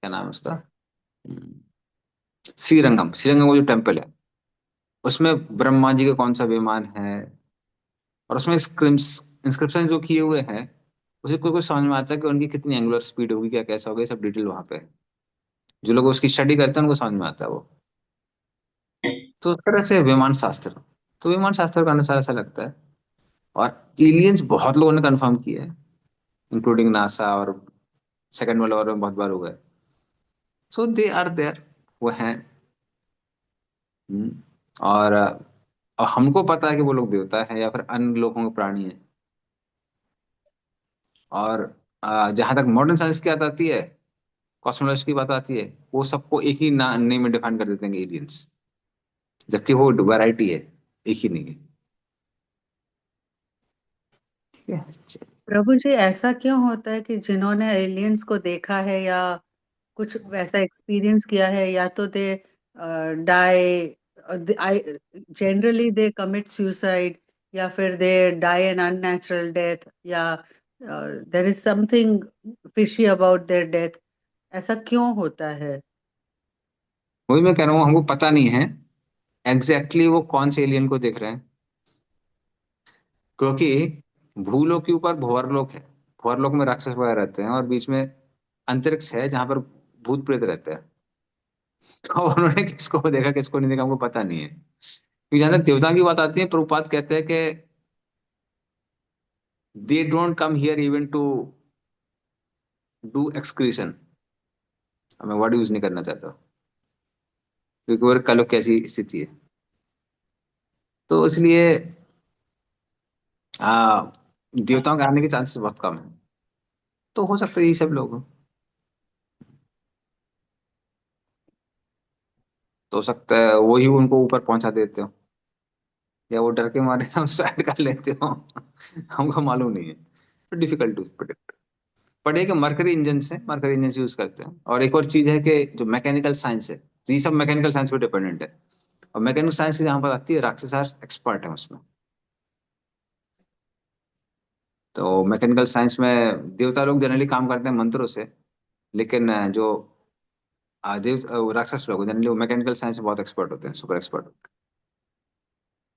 क्या नाम है उसका, हम्म, श्रीरंगम वो जो टेम्पल है उसमें ब्रह्मा जी का कौन सा विमान है, और उसमें इंस्क्रिप्शन जो किए हुए हैं उसे कोई कोई समझ में आता है कि उनकी कितनी एंगुलर स्पीड होगी, क्या कैसा होगा, ये सब डिटेल वहां पे है। जो लोग उसकी स्टडी करते हैं उनको समझ में आता है वो। तो उस तरह से विमान शास्त्र, तो विमान शास्त्र के अनुसार ऐसा लगता है। और एलियंस बहुत लोगों ने कंफर्म किया है, इंक्लूडिंग नासा, और सेकंड वर्ल्ड वॉर में बहुत बार हुआ है। सो दे आर देयर, वो हैं। हम्म। और हमको पता है कि वो लोग देवता है या फिर अन्य लोगों के प्राणी है। और जहां तक मॉडर्न साइंस की बात आती है, कॉस्मोलॉजी की बात आती है, वो सबको एक ही नेम में डिफाइन कर देते हैं, एलियंस। जबकि वो वैरायटी है, एक ही नहीं है। ठीक है। प्रभु जी, ऐसा क्यों होता है कि जिन्होंने एलियंस को देखा है या कुछ वैसा एक्सपीरियंस किया है, या तो they die, generally they commit suicide, या फिर they die an unnatural death, या there is something fishy about their death, ऐसा क्यों होता है? वही मैं कह रहा हूँ, हमको पता नहीं है एग्जैक्टली वो कौन से एलियन को देख रहे हैं, क्योंकि भूलोक के ऊपर भंवरलोक है। भंवरलोक में राक्षस वगैरह रहते हैं, और बीच में अंतरिक्ष है जहां पर भूत प्रेत रहते हैं। और उन्होंने किसको देखा किसको नहीं देखा हमको पता नहीं है, क्योंकि जहां तक देवताओं की बात आती है, प्रभुपाद कहते हैं कि they don't come here even to do excretion. मैं वर्ड यूज नहीं करना चाहता, क्योंकि वो कल कैसी स्थिति है, तो इसलिए आ, देवताओं के आने के चांसेस बहुत कम है। तो हो सकता है ये सब लोग हों। तो हो सकता है वही उनको ऊपर पहुंचा देते हो, या वो डर के मारे हम साइड कर लेते हो। हमको मालूम नहीं है, तो डिफिकल्ट टू प्रिडिक्ट। बट एक मरकरी इंजन से, मरकरी इंजन यूज करते हैं। और एक और चीज है कि जो मैकेनिकल साइंस है, तो ये सब मैकेनिकल साइंस पे डिपेंडेंट है। और मैकेनिकल साइंस की जहां पर आती है, राक्षस एक्सपर्ट है उसमें। तो मैकेनिकल साइंस में देवता लोग जनरली काम करते हैं मंत्रों से, लेकिन जो राक्षस लोग जनरली वो मैकेनिकल साइंस में बहुत एक्सपर्ट होते हैं, सुपर एक्सपर्ट होते हैं।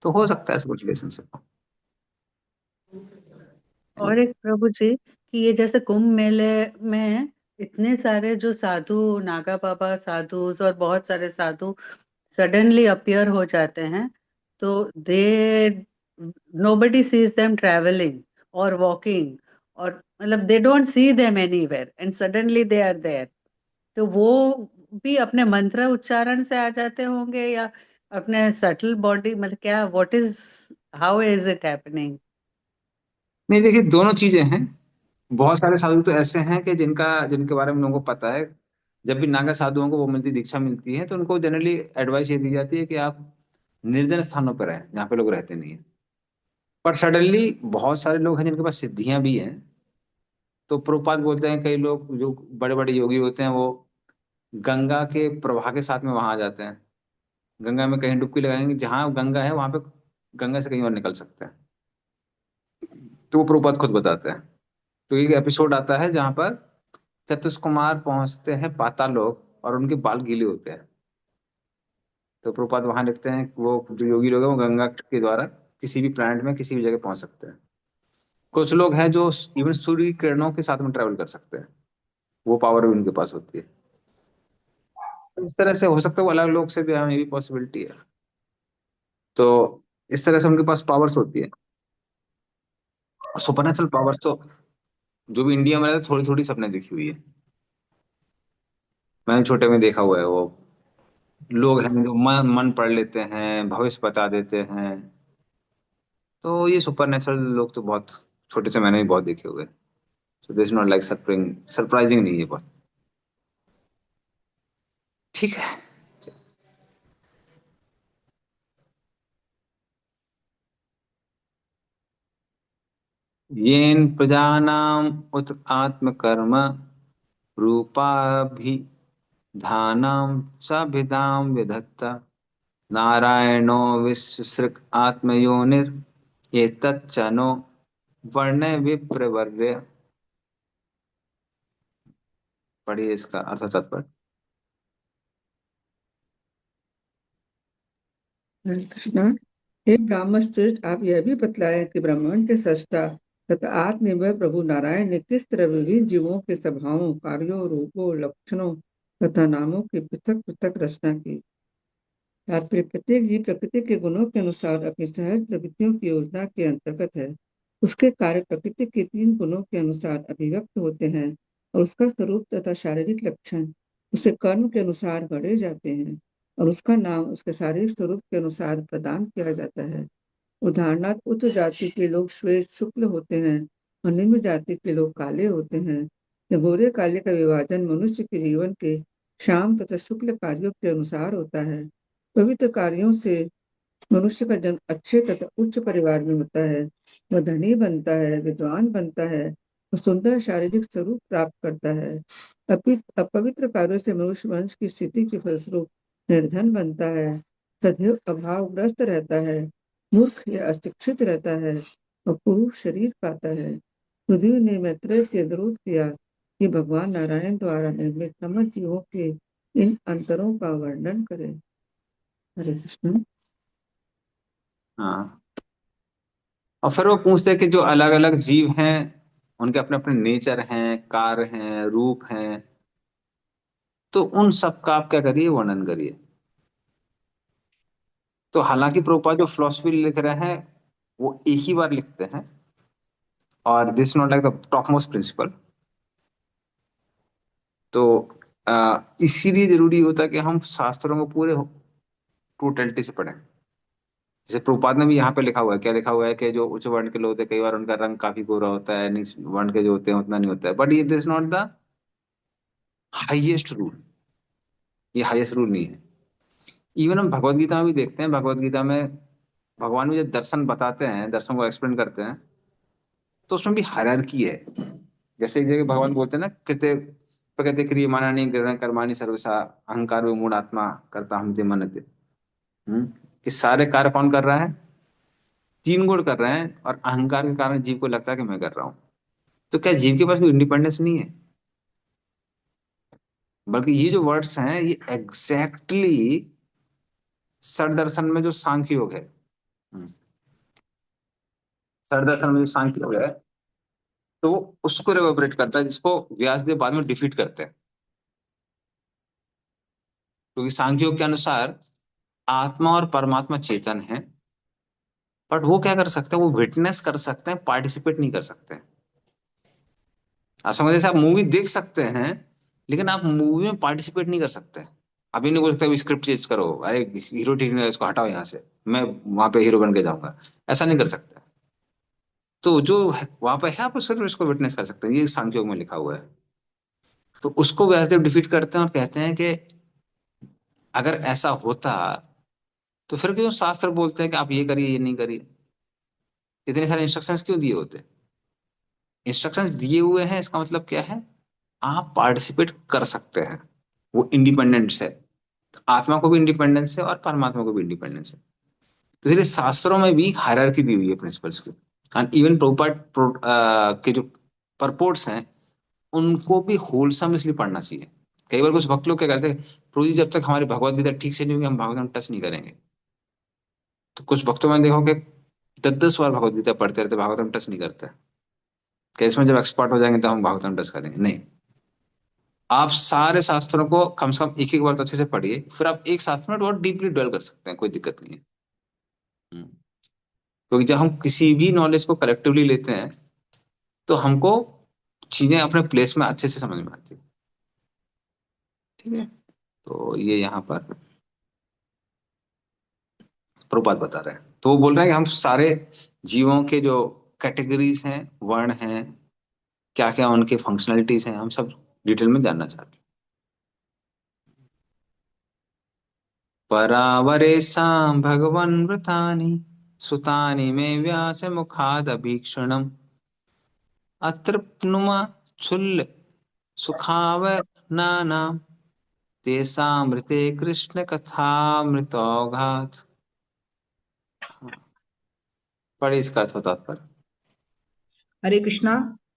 तो हो सकता है ऐसा कुछ रिलेशनशिप। और एक प्रभु जी, कि ये जैसे कुंभ मेले में इतने सारे जो साधु, नागा बाबा साधु और बहुत सारे साधु सडनली अपीयर हो जाते हैं, तो they nobody sees them travelling और वॉकिंग, और मतलब they don't see them anywhere and suddenly they are there. तो वो भी अपने मंत्र उच्चारण से आ जाते होंगे, या अपने सटल बॉडी, मतलब क्या, what is, how is it happening? नहीं, देखिए दोनों चीजें हैं। बहुत सारे साधु तो ऐसे हैं कि जिनके बारे में लोगों को पता है। जब भी नागा साधुओं को वो मिलती दीक्षा मिलती है, तो उनको जनरली एडवाइस ये दी जाती है कि आप निर्जन स्थानों पर रहें जहाँ पे लोग रहते नहीं है। पर सडनली बहुत सारे लोग हैं जिनके पास सिद्धियां भी हैं। तो प्रभुपाद बोलते हैं कई लोग जो बड़े बड़े योगी होते हैं, वो गंगा के प्रवाह के साथ में वहां आ जाते हैं। गंगा में कहीं डुबकी लगाएंगे, जहां गंगा है वहां पे गंगा से कहीं और निकल सकते हैं। तो वो प्रभुपाद खुद बताते हैं। तो एक एपिसोड आता है जहां पर चतुष कुमार पहुंचते हैं पाताल लोक, और उनके बाल गीले होते हैं। तो प्रभुपाद वहां लिखते हैं कि वो जो योगी लोग हैं वो गंगा के द्वारा किसी भी प्लैनेट में किसी भी जगह पहुंच सकते हैं। कुछ लोग हैं जो इवन सूर्य की किरणों के साथ में ट्रेवल कर सकते हैं, वो पावर भी उनके पास होती है। तो इस तरह से हो सकता है वो अलग लोग से भी हमें भी पॉसिबिलिटी है। तो इस तरह से उनके पास पावर्स होती है। और सुपरनेचुरल पावर्स तो जो भी इंडिया में रहते थोड़ी थोड़ी सबने देखी हुई है। मैंने छोटे में देखा हुआ है। वो लोग हैं जो मन मन पढ़ लेते हैं, भविष्य बता देते हैं। तो ये सुपर नेचुरल लोग तो बहुत छोटे से मैंने भी बहुत देखे हुए हैं। So this not like surprising नहीं है बहुत। ठीक है। येन प्रजानाम उत आत्मकर्म रूपाभिधानम सभिधाम विधत्त नारायणो विश्वसृक् आत्मयोनिर एतच्चनो वर्ण्य विप्रवर्य। पढ़िए इसका अर्थ तात्पर्य। हरे कृष्णा। हे ब्राह्मण श्रेष्ठ, आप यह भी बतलाएं कि ब्रह्मांड के सृष्टा तथा आत्मनिर्भर प्रभु नारायण ने किस तरह विभिन्न जीवों के स्वभावों, कार्यों, रूपों, लक्षणों तथा नामों की पृथक पृथक रचना की। तात्पर्य, प्रत्येक जीव प्रकृति के गुणों के अनुसार अपनी सहज प्रवृत्तियों की योजना के अंतर्गत है। उसके कार्य प्रकृति के 3 गुणों के अनुसार अभिव्यक्त होते हैं, और उसका स्वरूप तथा शारीरिक लक्षण उसे कर्म के अनुसार गढ़े जाते हैं, और उसका नाम उसके शारीरिक स्वरूप के अनुसार प्रदान किया जाता है। उदाहरणार्थ, उच्च जाति के लोग श्वेत शुक्ल होते हैं, और निम्न जाति के लोग काले होते हैं। यह गोरे काले का विभाजन मनुष्य के जीवन के श्याम तथा शुक्ल कार्यों के अनुसार होता है। पवित्र कार्यों से मनुष्य का जन्म अच्छे तथा उच्च परिवार में होता है। वह धनी बनता है, विद्वान बनता है और सुंदर शारीरिक स्वरूप प्राप्त करता है। अपवित्र कार्यों से मनुष्य वंश की स्थिति के फलस्वरूप निर्धन बनता है, सदैव अभावग्रस्त रहता है, मूर्ख या अशिक्षित रहता है और पुरुष शरीर पाता है। पृथ्वी ने मैत्रेय से अनुरोध किया कि भगवान नारायण द्वारा निर्मित समस्त जीवों के इन अंतरों का वर्णन करें। हरे कृष्ण। हाँ, और फिर वो पूछते हैं कि जो अलग अलग जीव हैं उनके अपने अपने नेचर हैं, कार्य हैं, रूप हैं, तो उन सब का आप क्या करिए, वर्णन करिए। तो हालांकि प्रभुपाद जो फिलोसफी लिख रहे हैं वो एक ही बार लिखते हैं, और this not like the top most principle. तो इसीलिए जरूरी होता है कि हम शास्त्रों को पूरे टोटलिटी से पढ़ें। जैसे प्रभुपाद ने भी यहाँ पे लिखा हुआ है, क्या लिखा हुआ है कि जो उच्च वर्ण के लोग होते हैं कई बार उनका रंग काफी गोरा होता है, नीच वर्ण के जो होते हैं उतना नहीं होता है, बट ये this not the highest rule, ये हाईएस्ट रूल नहीं है। इवन हम भगवत गीता में भी देखते हैं, भगवत गीता में भगवान भी जब दर्शन बताते हैं, दर्शन को एक्सप्लेन करते हैं, तो उसमें भी हायरार्की है। जैसे एक जगह भगवान बोलते हैं ना, कृत्य प्रकृति क्रियमाणानि ग्रहण कर्माणि सर्वसा अहंकार विमूढ़ आत्मा करता हम ते मनते। कि सारे कार्य कौन कर रहा है, तीन गुण कर रहे हैं, और अहंकार के कारण जीव को लगता है कि मैं कर रहा हूं। तो क्या जीव के पास कोई इंडिपेंडेंस नहीं है? बल्कि ये जो वर्ड्स हैं ये एग्जैक्टली सर दर्शन में जो सांख्य योग है, हम्म, सर दर्शन में जो सांख्य योग है, तो वो उसको रिवर्बरेट करता है, जिसको व्यासदेव बाद में डिफीट करते हैं। क्योंकि सांख्य योग के अनुसार आत्मा और परमात्मा चेतन है, बट वो क्या कर सकते हैं, वो विटनेस कर सकते हैं, पार्टिसिपेट नहीं कर सकते हैं। आप समझ, जैसे आप मूवी देख सकते हैं लेकिन आप मूवी में पार्टिसिपेट नहीं कर सकते। आप ये नहीं बोल सकते स्क्रिप्ट चेंज करो, अरे हीरो ठीक नहीं है इसको हटाओ यहाँ से, मैं वहां पे हीरो बन के जाऊंगा, ऐसा नहीं कर सकते। तो जो वहां पे है आप सिर्फ इसको विटनेस कर सकते हैं, ये सांख्योग में लिखा हुआ है। तो उसको व्यासदेव डिफीट करते हैं और कहते हैं कि अगर ऐसा होता तो फिर क्यों शास्त्र बोलते हैं कि आप ये करिए ये नहीं करिए, इतने सारे इंस्ट्रक्शंस क्यों दिए होते? इंस्ट्रक्शंस दिए हुए हैं, इसका मतलब क्या है, आप पार्टिसिपेट कर सकते हैं, वो इंडिपेंडेंस है। तो आत्मा को भी इंडिपेंडेंस है और परमात्मा को भी इंडिपेंडेंस है। तो इसलिए शास्त्रों में भी हायरार्की दी हुई है प्रिंसिपल्स की। एंड इवन प्रोपार्ट के जो परपोर्ट्स हैं उनको भी होलसम इसलिए पढ़ना चाहिए। कई बार कुछ भक्त लोग क्या करते हैं, प्रभु जी जब तक हमारी भगवत गीता ठीक से नहीं होगी हम भागवतम टच नहीं करेंगे। तो कुछ भक्तों में देखो कि 10-10 बार भगवत गीता पढ़ते रहते, भागवतम टच नहीं करते। कि इसमें जब एक्सपर्ट हो जाएंगे तो हम भागवतम टच करेंगे, नहीं। आप सारे शास्त्रों को कम से कम एक एक बार तो अच्छे से पढ़िए, फिर आप एक शास्त्र में बहुत डीपली ड्वेल कर सकते हैं, कोई दिक्कत नहीं है। हम्म। क्योंकि जब हम किसी भी नॉलेज को कलेक्टिवली लेते हैं तो हमको चीजें अपने प्लेस में अच्छे से समझ में आती है। ठीक है, तो ये यहाँ पर प्रभुपाद बता रहे हैं। तो वो बोल रहे हैं कि हम सारे जीवों के जो कैटेगरीज हैं, वर्ण हैं, क्या क्या उनके फंक्शनलिटीज हैं, हम सब डिटेल में जानना चाहते हैं। परावरेशा भगवन् वृतानि सुतानि मे व्यास मुखादभीक्षणम् अतृप्नुमा क्षुल्ल सुखाव नानाम तेषामृते कृष्ण कथामृतौघात। पढ़े इसका अर्थ बताता। हरे कृष्णा।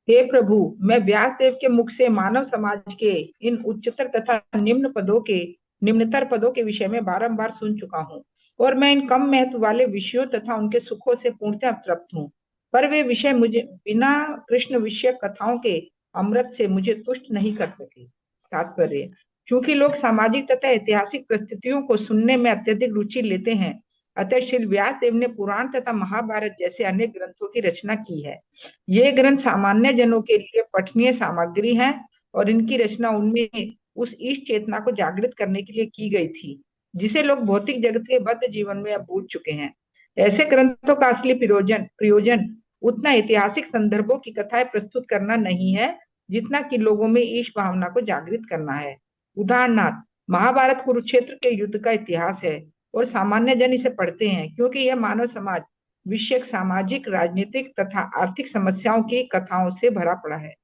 हे प्रभु, मैं व्यास देव के मुख से मानव समाज के इन उच्चतर तथा निम्नतर पदों के विषय में बारंबार सुन चुका हूँ, और मैं इन कम महत्व वाले विषयों तथा उनके सुखों से पूर्णतः तृप्त हूँ। पर वे विषय मुझे बिना कृष्ण विषयक कथाओं के अमृत से मुझे तुष्ट नहीं कर सके। तात्पर्य, क्योंकि लोग सामाजिक तथा ऐतिहासिक परिस्थितियों को सुनने में अत्यधिक रुचि लेते हैं, अतः श्री व्यास देव ने पुराण तथा महाभारत जैसे अनेक ग्रंथों की रचना की है। ये ग्रंथ सामान्य जनों के लिए पठनीय सामग्री है, और इनकी रचना उनमें उस ईश चेतना को जागृत करने के लिए की गई थी जिसे लोग भौतिक जगत के बद्ध जीवन में अब भूल चुके हैं। ऐसे ग्रंथों का असली प्रयोजन उतना ऐतिहासिक संदर्भों की कथाएं प्रस्तुत करना नहीं है जितना कि लोगों में ईश भावना को जागृत करना है। उदाहरणार्थ, महाभारत कुरुक्षेत्र के युद्ध का इतिहास है, और सामान्य जन इसे पढ़ते हैं, क्योंकि यह मानव समाज विषयक सामाजिक, राजनीतिक तथा आर्थिक समस्याओं की कथाओं से भरा पड़ा है।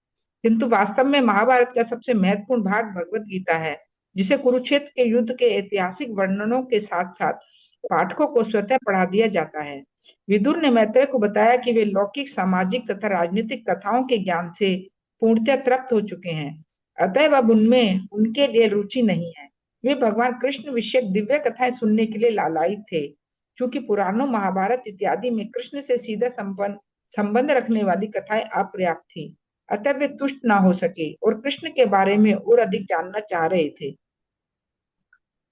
किंतु वास्तव में महाभारत का सबसे महत्वपूर्ण भाग भगवत गीता है, जिसे कुरुक्षेत्र के युद्ध के ऐतिहासिक वर्णनों के साथ साथ पाठकों को स्वतः पढ़ा दिया जाता है। विदुर ने मैत्रेय को बताया कि वे लौकिक, सामाजिक तथा राजनीतिक कथाओं के ज्ञान से पूर्णतः तृप्त हो चुके हैं, अतएव अब उनमें उनके लिए रुचि नहीं है। वे भगवान कृष्ण विषयक दिव्य कथाएं सुनने के लिए लालायित थे। चूंकि पुराणों, महाभारत इत्यादि में कृष्ण से सीधा संबंध रखने वाली कथाएं अपर्याप्त थी, अतः वे तुष्ट ना हो सके और कृष्ण के बारे में और अधिक जानना चाह रहे थे।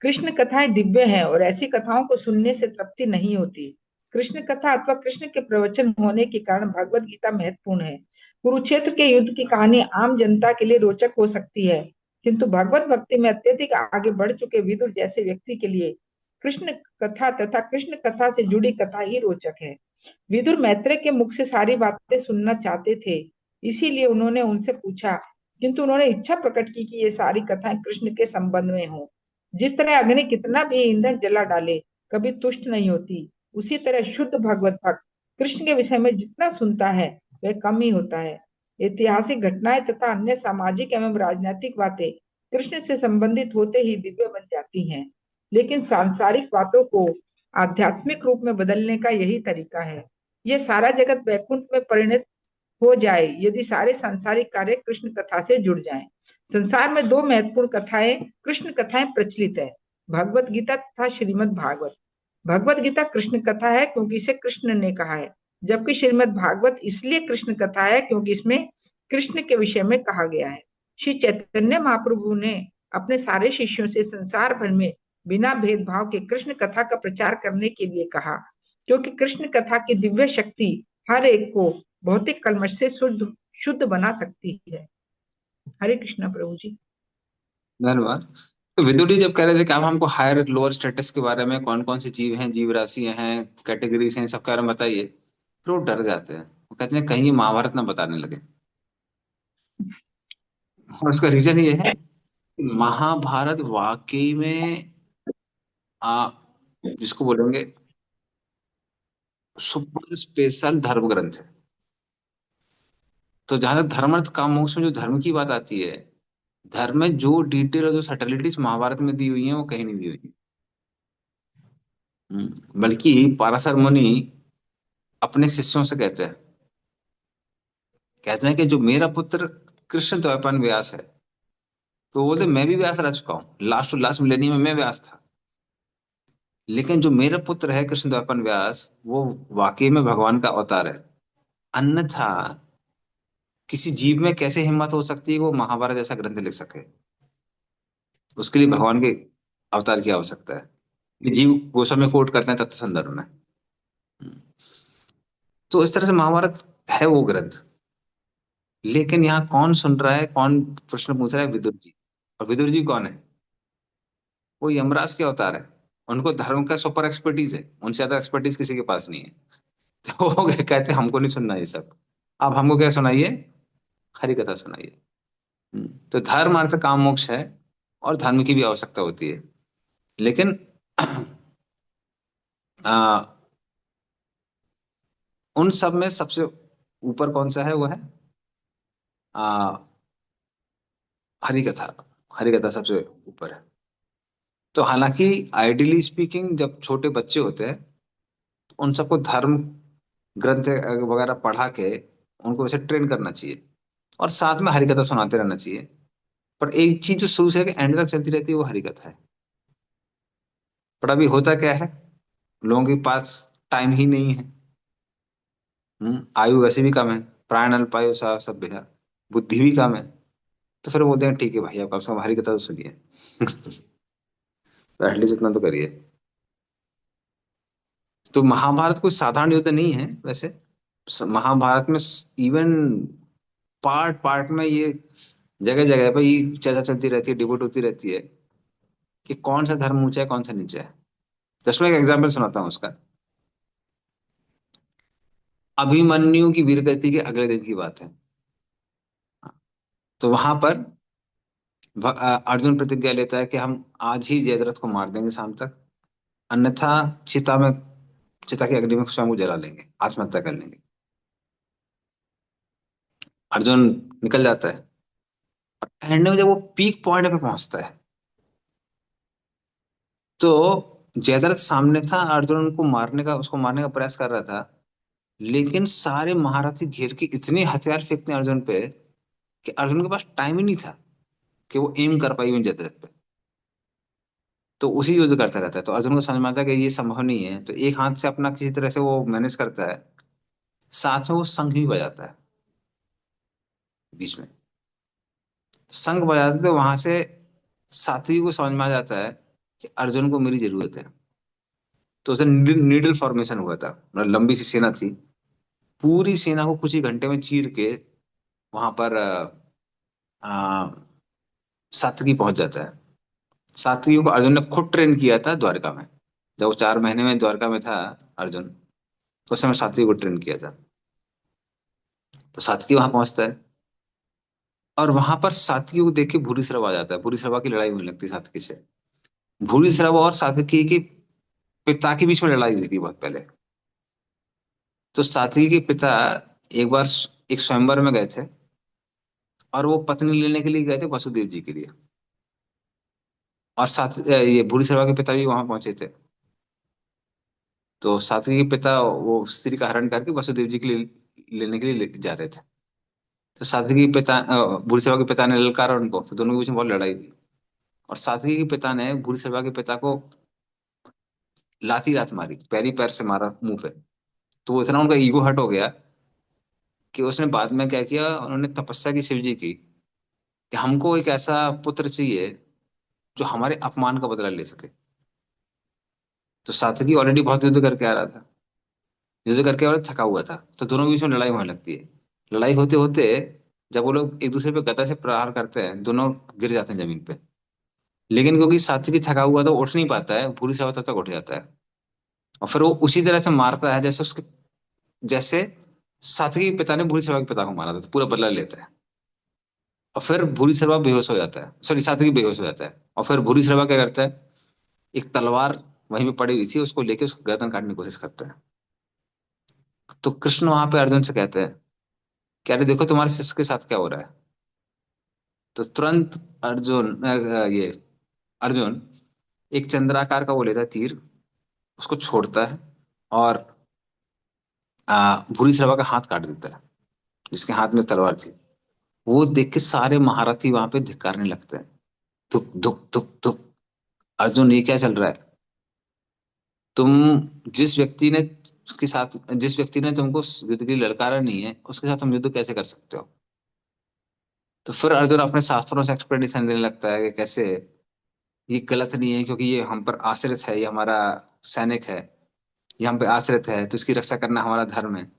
कृष्ण कथाएं दिव्य हैं और ऐसी कथाओं को सुनने से तृप्ति नहीं होती। कृष्ण कथा अथवा कृष्ण के प्रवचन होने के कारण भगवत गीता महत्वपूर्ण है। कुरुक्षेत्र के युद्ध की कहानी आम जनता के लिए रोचक हो सकती है, किंतु भगवत भक्ति में अत्यधिक आगे बढ़ चुके विदुर जैसे व्यक्ति के लिए कृष्ण कथा तथा कृष्ण कथा से जुड़ी कथा ही रोचक है। विदुर मैत्रेय के मुख से सारी बातें सुनना चाहते थे, इसीलिए उन्होंने उनसे पूछा, किंतु उन्होंने इच्छा प्रकट की कि ये सारी कथाएं कृष्ण के संबंध में हो। जिस तरह अग्नि कितना भी ईंधन जला डाले कभी तुष्ट नहीं होती, उसी तरह शुद्ध भगवत भक्त कृष्ण के विषय में जितना सुनता है वह कम ही होता है। ऐतिहासिक घटनाएं तथा अन्य सामाजिक एवं राजनीतिक बातें कृष्ण से संबंधित होते ही दिव्य बन जाती हैं, लेकिन सांसारिक बातों को आध्यात्मिक रूप में बदलने का यही तरीका है। यह सारा जगत वैकुंठ में परिणत हो जाए यदि सारे सांसारिक कार्य कृष्ण कथा से जुड़ जाएं। संसार में दो महत्वपूर्ण कथाएं, कृष्ण कथाएं प्रचलित है, भगवत गीता तथा श्रीमद् भागवत। भगवत गीता कृष्ण कथा है क्योंकि इसे कृष्ण ने कहा है, जबकि श्रीमद् भागवत इसलिए कृष्ण कथा है क्योंकि इसमें कृष्ण के विषय में कहा गया है। श्री चैतन्य महाप्रभु ने अपने सारे शिष्यों से संसार भर में बिना भेदभाव के कृष्ण कथा का प्रचार करने के लिए कहा, क्योंकि कृष्ण कथा की दिव्य शक्ति हर एक को भौतिक कलमश से शुद्ध बना सकती है। हरे कृष्णा प्रभु जी। धन्यवाद। तो विदुर जी जब कह रहे थे कि आप हमको हायर लोअर स्टेटस के बारे में, कौन कौन से जीव हैं, जीव राशि हैं, कैटेगरीज हैं, सब के बारे में बताइए, फिर वो डर जाते हैं। वो कहते हैं कहीं ये महाभारत ना बताने लगे। और उसका रीजन ये है, महाभारत वाकई में जिसको बोलेंगे सुपर स्पेशल धर्म ग्रंथ है। तो जहां तक धर्म अर्थ काम मोक्ष में जो धर्म की बात आती है, धर्म में जो डिटेल और जो सटलिटीज महाभारत में दी हुई है वो कहीं नहीं दी हुई है। बल्कि पाराशर मुनि अपने शिष्यों से कहते हैं कि जो मेरा पुत्र कृष्ण द्वैपायन व्यास है, तो वो बोलते मैं भी व्यास रह चुका हूँ, लास्ट टू लास्ट मिलेनियम में मैं व्यास था, लेकिन जो मेरा पुत्र है कृष्ण द्वैपायन व्यास, वो वाकई में भगवान का अवतार है। अन्यथा किसी जीव में कैसे हिम्मत हो सकती है वो महाभारत जैसा ग्रंथ लिख सके? उसके लिए भगवान के अवतार की आवश्यकता है। ये जीव गोस्वामी कोट करते हैं तत्व संदर्भ में। तो इस तरह से महाभारत है वो ग्रंथ। लेकिन यहाँ कौन सुन रहा है, कौन प्रश्न पूछ रहा है? विदुर जी। और विदुर जी कौन है? वो यमराज के अवतार है। उनको धर्म का सुपर एक्सपर्टीज है, उनसे ज्यादा एक्सपर्टीज किसी के पास नहीं है। तो वो कहते हैं हमको नहीं सुनना ये सब, आप हमको क्या सुनाइए? हरि कथा सुनाइए। तो धर्म अर्थ काम मोक्ष है, और धर्म की भी आवश्यकता होती है, लेकिन आ, उन सब में सबसे ऊपर कौन सा है? वो है आ, हरि कथा। हरि कथा सबसे ऊपर है। तो हालांकि आइडियली स्पीकिंग जब छोटे बच्चे होते हैं तो उन सबको धर्म ग्रंथ वगैरह पढ़ा के उनको वैसे ट्रेन करना चाहिए, और साथ में हरि कथा सुनाते रहना चाहिए। पर एक चीज जो शुरू से एंड तक चलती रहती है वो हरि कथा है। पर अभी होता क्या है, लोगों के पास टाइम ही नहीं है। आयु वैसे भी कम है, प्राण अल्पायु सा सब है, बुद्धि भी कम है। तो फिर वो बोलते हैं ठीक है भाई, आप कम से कम हरि कथा तो सुनिए। तो एटलीस्ट इतना तो करिए। तो महाभारत कोई साधारण युद्ध नहीं है वैसे। महाभारत में इवन पार्ट पार्ट में ये जगह जगह पर ये चर्चा चलती रहती है, डिबेट होती रहती है कि कौन सा धर्म ऊंचा है, कौन सा नीचा है। जस्ट मैं एक एग्जाम्पल सुनाता हूँ उसका। अभिमन्यु की वीरगति के अगले दिन की बात है। तो वहां पर अर्जुन प्रतिज्ञा लेता है कि हम आज ही जयद्रथ को मार देंगे शाम तक, अन्यथा चिता की अग्नि में स्वयं को जला लेंगे, आत्महत्या कर लेंगे। अर्जुन निकल जाता है। एंड में जब वो पीक पॉइंट पे पहुंचता है तो जयद्रथ सामने था, अर्जुन उसको मारने का प्रयास कर रहा था, लेकिन सारे महारथी घेर के इतने हथियार फेंकते हैं अर्जुन पे कि अर्जुन के पास टाइम ही नहीं था कि वो एम कर पाई उन जयद्रथ पे। तो उसी युद्ध करता रहता है। तो अर्जुन को समझ में आता है कि ये संभव नहीं है, तो एक हाथ से अपना किसी तरह से वो मैनेज करता है, साथ में वो शंख भी बजाता है बीच में। शंख बजाते तो वहां से साथी को समझ में आ जाता है कि अर्जुन को मेरी जरूरत है। तो उसे नीडल फॉर्मेशन हुआ था, मतलब लंबी सी सेना थी, पूरी सेना को कुछ ही घंटे में चीर के वहां पर सात्विकी पहुंच जाता है। सात्विकी को अर्जुन ने खुद ट्रेन किया था द्वारका में। जब वो 4 महीने में द्वारका में था अर्जुन, तो उस समय सात्विकी को ट्रेन किया था। तो सात्विकी वहां पहुंचता है और वहां पर सात्विकी को देख के भूरिश्रवा आ जाता है। भूरिश्रवा की लड़ाई होने लगती है सात्विकी से। भूरिश्रवा और सात्विकी के पिता के बीच में लड़ाई हुई थी बहुत पहले। तो सात्विकी के पिता एक बार एक स्वयंवर में गए थे और वो पत्नी लेने के लिए गए थे वसुदेव जी के लिए। और ये भूरिश्रवा के पिता भी वहां पहुंचे थे। तो सात्विकी के पिता वो स्त्री का हरण करके वसुदेव जी के लिए लेने के लिए जा रहे थे। तो सात्विकी के पिता भूरिश्रवा के पिता ने ललकारा उनको, तो दोनों के बीच में बहुत लड़ाई हुई। और सात्विकी के पिता ने भूरिश्रवा के पिता को लाती रात मारी, पैरी पैर से मारा मुंह पे। तो वो इतना उनका ईगो हर्ट हो गया कि उसने बाद में क्या किया, उन्होंने तपस्या की शिव जी की कि हमको एक ऐसा पुत्र चाहिए जो हमारे अपमान का बदला ले सके। तो सात्विकी ऑलरेडी बहुत युद्ध करके आ रहा था, युद्ध करके और थका हुआ था, तो दोनों के बीच में लड़ाई होने लगती है। लड़ाई होते होते जब वो लोग एक दूसरे पे गदा से प्रहार करते हैं, दोनों गिर जाते हैं जमीन पे। लेकिन क्योंकि सात्विकी थका हुआ तो उठ नहीं पाता है, भूरी सवा तब तक उठ जाता है। और फिर वो उसी तरह से मारता है जैसे सात्विकी के पिता ने भूरी सवा के पिता को मारा था, तो पूरा बदला लेता है। और फिर भूरी सरवा बेहोश हो जाता है, सॉरी सात्विकी बेहोश हो जाता है। और फिर भूरी सरवा क्या करता है, एक तलवार वहीं पे पड़ी हुई थी, उसको लेके उसको गर्दन काटने की कोशिश करता है। तो कृष्ण वहां पे अर्जुन से कहते हैं कि अरे देखो तुम्हारे शिष्य के साथ क्या हो रहा है। तो तुरंत ये अर्जुन एक चंद्राकार का वो लेता है तीर, उसको छोड़ता है और भूरी सरवा का हाथ काट देता है जिसके हाथ में तलवार थी। वो देख के सारे महारथी वहां पे धिक्कारने लगते हैं, धुक धुक धुक धुक। अर्जुन ये क्या चल रहा है, तुम जिस व्यक्ति ने जिस व्यक्ति ने तुमको युद्ध के लिए ललकारा नहीं है उसके साथ तुम युद्ध कैसे कर सकते हो। तो फिर अर्जुन अपने शास्त्रों से एक्सप्लेनेशन देने लगता है कि कैसे ये गलत नहीं है, क्योंकि ये हम पर आश्रित है, ये हमारा सैनिक है, ये हम पे आश्रित है, तो इसकी रक्षा करना हमारा धर्म है।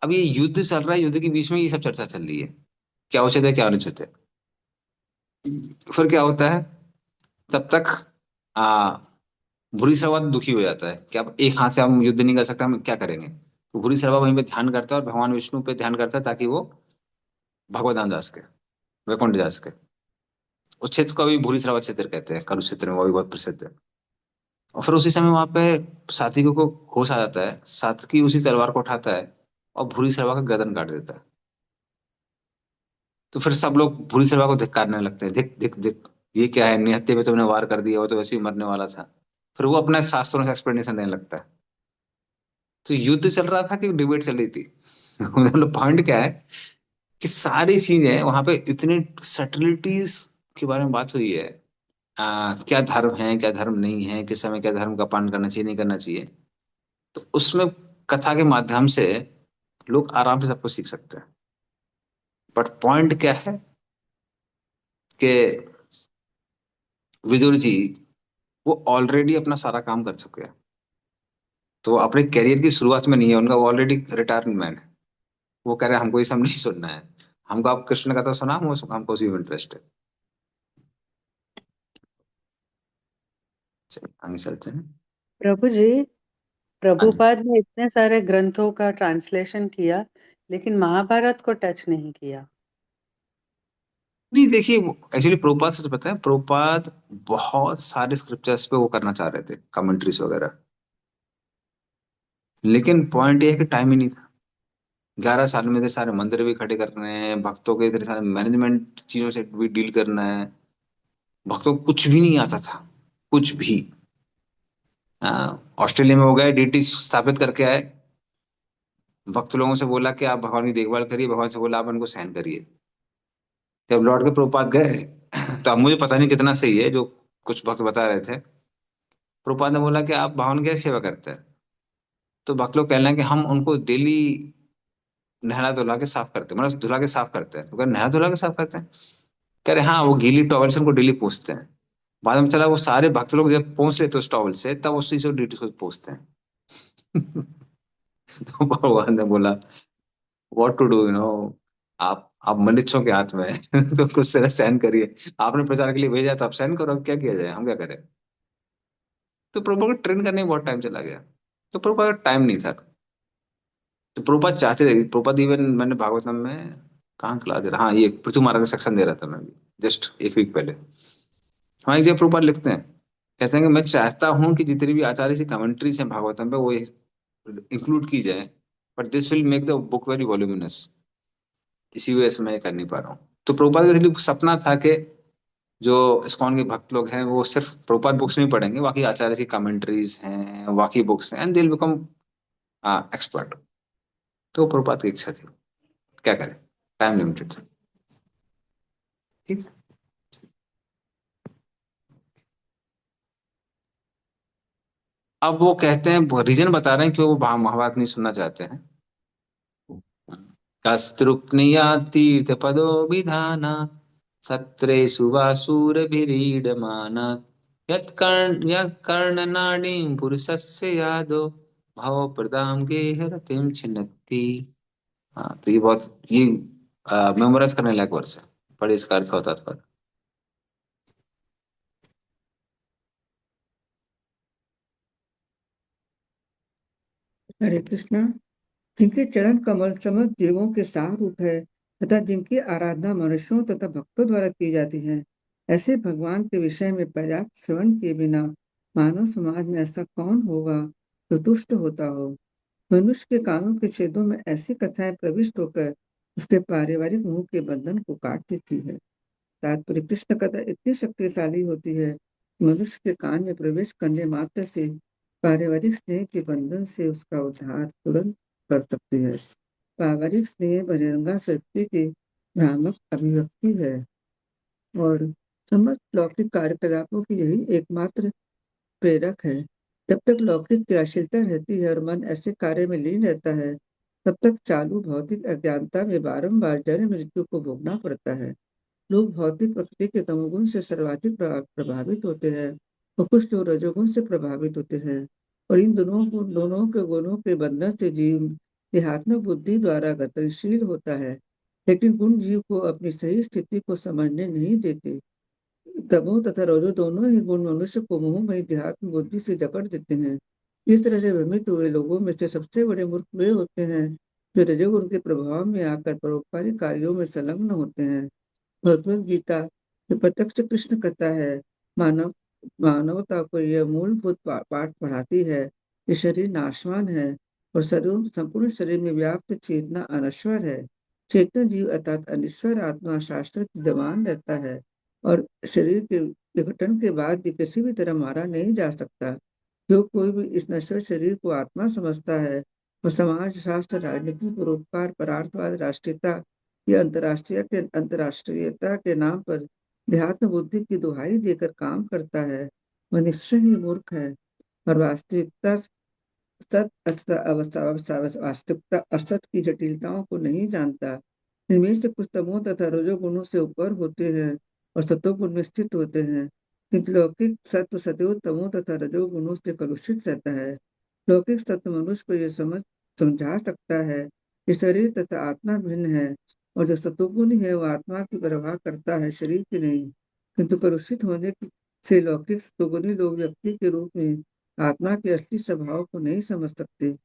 अब ये युद्ध चल रहा है, युद्ध के बीच में ये सब चर्चा चल रही है, क्या उचित है क्या अनुचित है। फिर क्या होता है, तब तक आ भूरी सरवा दुखी हो जाता है कि अब एक हाथ से हम युद्ध नहीं कर सकते, हम क्या करेंगे। तो भूरी सरवा वहीं पे ध्यान करता है और भगवान विष्णु पे ध्यान करता है ताकि वो भगवत धाम जा सके, वैकुंठ जा सके। उस क्षेत्र को अभी भूरी सरवा क्षेत्र कहते हैं, कुरुक्षेत्र में, वो भी बहुत प्रसिद्ध है। और फिर उसी समय वहां पे सात्विकी को होश आ जाता है, सात्विकी उसी तलवार को उठाता है और भूरी सरवा का गर्दन काट देता है। तो फिर सब लोग भूरी सरवा को धिक्कारने लगते हैं, धिक धिक धिक, ये क्या है, निहत्थे पे तुमने वार कर दिया, वो तो वैसे ही मरने वाला था। फिर वो अपने शास्त्रों से एक्सप्लेनेशन देने लगता है। तो युद्ध चल रहा था कि डिबेट चल रही थी। मतलब पॉइंट क्या है कि सारी चीजें वहां पे इतनी सटलिटीज के बारे में बात हुई है। क्या धर्म है क्या धर्म नहीं है, किस समय क्या धर्म का पालन करना चाहिए नहीं करना चाहिए। तो उसमें कथा के माध्यम से लोग आराम से सबको सीख सकते हैं। बट पॉइंट क्या है कि विदुर जी वो ऑलरेडी अपना सारा काम कर चुके हैं। तो वो अपने करियर की शुरुआत में नहीं है, उनका वो ऑलरेडी रिटायरमेंट है। वो कह रहे हैं हमको ये सब नहीं सुनना है, हमको आप कृष्ण कथा सुना, हमको उसी में इंटरेस्ट है। चलिए आगे चलते हैं। प्रभु जी, हाँ जी। प्रभुपाद ने इतने सारे ग्रंथों का ट्रांसलेशन किया लेकिन महाभारत को टच नहीं किया। नहीं देखिए, एक्चुअली प्रभुपाद सच बताएं, प्रभुपाद बहुत सारे स्क्रिप्चर्स पे वो करना चाह रहे थे, कमेंट्रीज वगैरह, लेकिन पॉइंट ये है कि टाइम ही नहीं था। 11 साल में इतने सारे मंदिर भी खड़े करने हैं, भक्तों के इतने सारे मैनेजमेंट चीजों से भी डील करना है, भक्तों को कुछ भी नहीं आता था, कुछ भी। ऑस्ट्रेलिया में वो गए, डीटी स्थापित करके आए, भक्त लोगों से बोला कि आप भगवान की देखभाल करिए, भगवान से बोला आप उनको सहन करिए। जब लौट के प्रभुपाद गए तो अब मुझे पता नहीं कितना सही है जो कुछ भक्त बता रहे थे, प्रभुपाद ने बोला कि आप भगवान की कैसे सेवा करते हैं? तो भक्त लोग कह रहे हैं कि हम उनको डेली नहला धुला के साफ करते हैं, मतलब धुला के साफ करते हैं। तो कह रहे, नहला धुला के साफ करते हैं? कह रहे हाँ, वो गीली टॉवल से उनको डेली पोंछते हैं। बाद में चला वो सारे भक्त लोग जब पहुंच लेते उस टॉवल से, तब उसी से डेली को पोंछते हैं। तो भगवान ने बोला व्हाट टू डू, आप मनुष्यों के हाथ में है। तो कुछ तरह सहन करिए, आपने प्रचार के लिए भेजा तो आप सहन करो, अब क्या किया जाए, हम क्या करें? तो प्रभुपाद को ट्रेन करने में बहुत टाइम चला गया, तो प्रभुपाद का टाइम नहीं था। तो प्रभुपाद चाहते थे, प्रभुपाद इवन मैंने भागवतम में कहाँ क्लास दे रहा, हाँ ये पृथु महाराज का सेक्शन दे रहा था मैं भी, जस्ट एक वीक पहले। वहाँ एक जगह प्रभुपाद लिखते हैं, कहते हैं कि मैं चाहता हूँ कि जितनी भी आचार्य सी कमेंट्रीज हैं भागवतम पे वो इंक्लूड की जाए, but this will make the book very voluminous, इसी वजह से मैं कर नहीं पा रहा हूँ। तो प्रभुपाद का इसलिए सपना था कि जो इस्कॉन के भक्त लोग हैं वो सिर्फ प्रभुपाद बुक्स नहीं पढ़ेंगे, बाकी आचार्य की कमेंट्रीज हैं, बाकी बुक्स हैं, and they will become expert. तो प्रभुपाद की इच्छा थी, क्या करें, टाइम लिमिटेड था। ठीक। अब वो कहते हैं, रीजन बता रहे हैं कि वो महाभारत नहीं सुनना चाहते हैं। कस्तृप्निया तीर्थ पदो विधाना सत्रेषु वासुरभिरीडमाना यत्कर्णनाडीं पुरुषस्य यादो भव प्रदाम गेहरतिम छिन्नति। हाँ, तो ये बहुत ये मेमोराइज करने लायक वर्ष है, बड़े इसका अर्थ होता था। हरे कृष्णा। जिनके चरण कमल समस्त जीवों के सार रूप है तथा जिनकी आराधना मनुष्यों तथा भक्तों द्वारा की जाती है, ऐसे भगवान के विषय में पर्याप्त श्रवण किए बिना मानव समाज में ऐसा कौन होगा जो तुष्ट होता हो। मनुष्य के कानों के छेदों में ऐसी कथाएं प्रविष्ट होकर उसके पारिवारिक मुंह के बंधन को काट देती है। तात्पर्य, कृष्ण कथा इतनी शक्तिशाली होती है कि मनुष्य के कान में प्रवेश करने मात्र से पारिवारिक स्नेह के बंधन से उसका उद्धार तुरंत कर सकती है। पारिवारिक स्नेह बहिरंगा शक्ति की भ्रामक अभिव्यक्ति है और समस्त लौकिक कार्यकलापों की यही एकमात्र प्रेरक है। जब तक लौकिक क्रियाशीलता रहती है और मन ऐसे कार्य में लीन रहता है, तब तक चालू भौतिक अज्ञानता में बारंबार जन्म मृत्यु को भोगना पड़ता है। लोग भौतिक प्रकृति के तमोगुण से सर्वाधिक प्रभावित होते हैं और कुछ लोग रजोगुण से प्रभावित होते हैं, और इन दोनों के गुणों के बंधन से जीव देहात्मक बुद्धि द्वारा गतिशील होता है, लेकिन गुण जीव को अपनी सही स्थिति को समझने नहीं देते। तमो तथा रजो दोनों ही गुण मनुष्य को मोहमयी देहात्म बुद्धि से जकड़ देते हैं। इस तरह से भ्रमित हुए लोगों में से सबसे बड़े मूर्ख वे होते हैं जो रजोगुण के प्रभाव में आकर परोपकारी कार्यों में संलग्न होते हैं। भगवत गीता जो प्रत्यक्ष कृष्ण कथा है, मानवता को यह मूलभूत पाठ पढ़ाती है कि शरीर नाशवान है और शरीर संपूर्ण शरीर में व्याप्त चेतना अनश्वर है। चेतन जीव अर्थात अनिश्वर आत्मा शाश्वत विद्यमान रहता है और शरीर के विघटन के बाद भी किसी भी तरह मारा नहीं जा सकता। जो कोई भी इस नश्वर शरीर को आत्मा समझता है और समाज शास्त्र, राजनीति, परोपकार, परार्थवाद, राष्ट्रीयता या अंतर्राष्ट्रीयता के नाम पर देहात्म बुद्धि की दुहाई देकर काम करता है, वह निश्चय ही मूर्ख है और वास्तविकता सत अथवा वास्तविकता असत की जटिलताओं को नहीं जानता। इनमें से कुछ तमो तथा रजोगुणों से ऊपर होते हैं और सतोगुण में स्थित होते हैं, किंतु लौकिक सत्व सदैव तमो तथा रजोगुणों से कलुषित रहता है। लौकिक सत्व मनुष्य को यह समझा सकता है कि शरीर तथा आत्मा भिन्न है और जो सतोगुण है वह आत्मा की परवाह करता है, शरीर की नहीं। किंतु कलुषित होने से लौकिक सतोगुणी लोग व्यक्ति के रूप में आत्मा के असली स्वभाव को नहीं समझ सकते।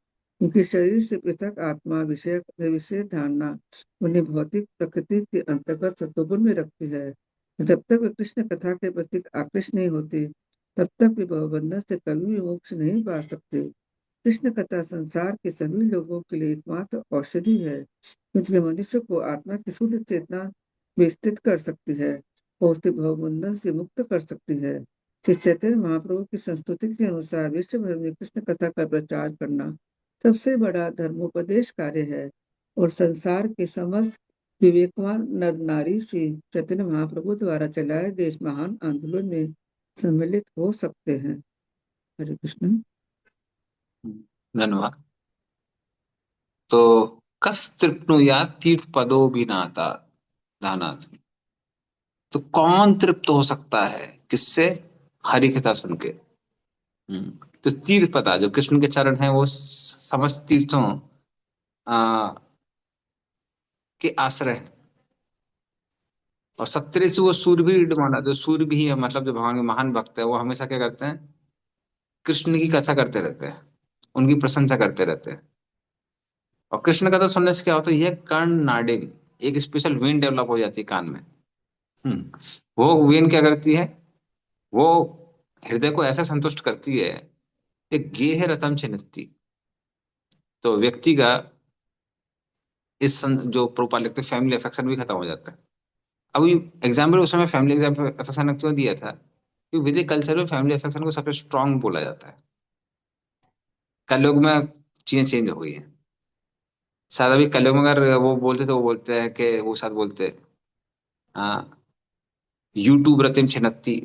क्योंकि शरीर से पृथक आत्मा विषय विषय धारणा उन्हें भौतिक प्रकृति के अंतर्गत सत्वगुण में रखती है। जब तक वे कृष्ण कथा के प्रति आकृष्ट नहीं होती, तब तक वे भवबंधन से कभी भी मोक्ष नहीं पा सकते। कृष्ण कथा संसार के सभी लोगों के लिए एकमात्र औषधि है, क्योंकि मनुष्य को आत्मा की शुद्ध चेतना में स्थित कर सकती है और उसे भवबंधन से मुक्त कर सकती है। श्री चैतन्य महाप्रभु की संस्तुति के अनुसार विश्व भर में कृष्ण कथा का प्रचार करना सबसे बड़ा धर्मोपदेश कार्य है और संसार के समस्त विवेकवान नर नारी श्री चैतन्य महाप्रभु द्वारा चलाए गए इस महान आंदोलन में सम्मिलित हो सकते हैं। हरे कृष्ण। धन्यवाद। तो कस तृप्नुयात् तीर्थ पदो विनाता दानात्। तो कौन तृप्त हो सकता है किससे? हरि कथा सुन के। तो तीर्थ पता जो कृष्ण के चरण हैं वो समस्त तीर्थों के आश्रय है। और सत्तरे से वो सूर्य भी माना, जो सूर्य भी है, मतलब जो भगवान के महान भक्त है, वो हमेशा क्या करते हैं? कृष्ण की कथा करते रहते हैं, उनकी प्रशंसा करते रहते हैं। और कृष्ण कथा सुनने से क्या होता है? ये कर्ण नाडिन एक स्पेशल वेन डेवलप हो जाती है कान में। वो वेन क्या करती है? वो हृदय को ऐसा संतुष्ट करती है कि गेह रतम छिन्नति। तो व्यक्ति का जो प्रोपाल लिखते फैमिली अफेक्शन भी खत्म हो जाता है। अभी एग्जाम्पल उस समय फैमिली अफेक्शन क्यों दिया था? क्योंकि वैदिक कल्चर में फैमिली अफेक्शन को सबसे स्ट्रांग बोला जाता है। कलयुग में चीजें चेंज हो गई हैं। शायद अभी कलयुग में अगर वो बोलते तो वो बोलते हैं कि वो शायद बोलते हाँ यूट्यूब रतिम छिन्नति।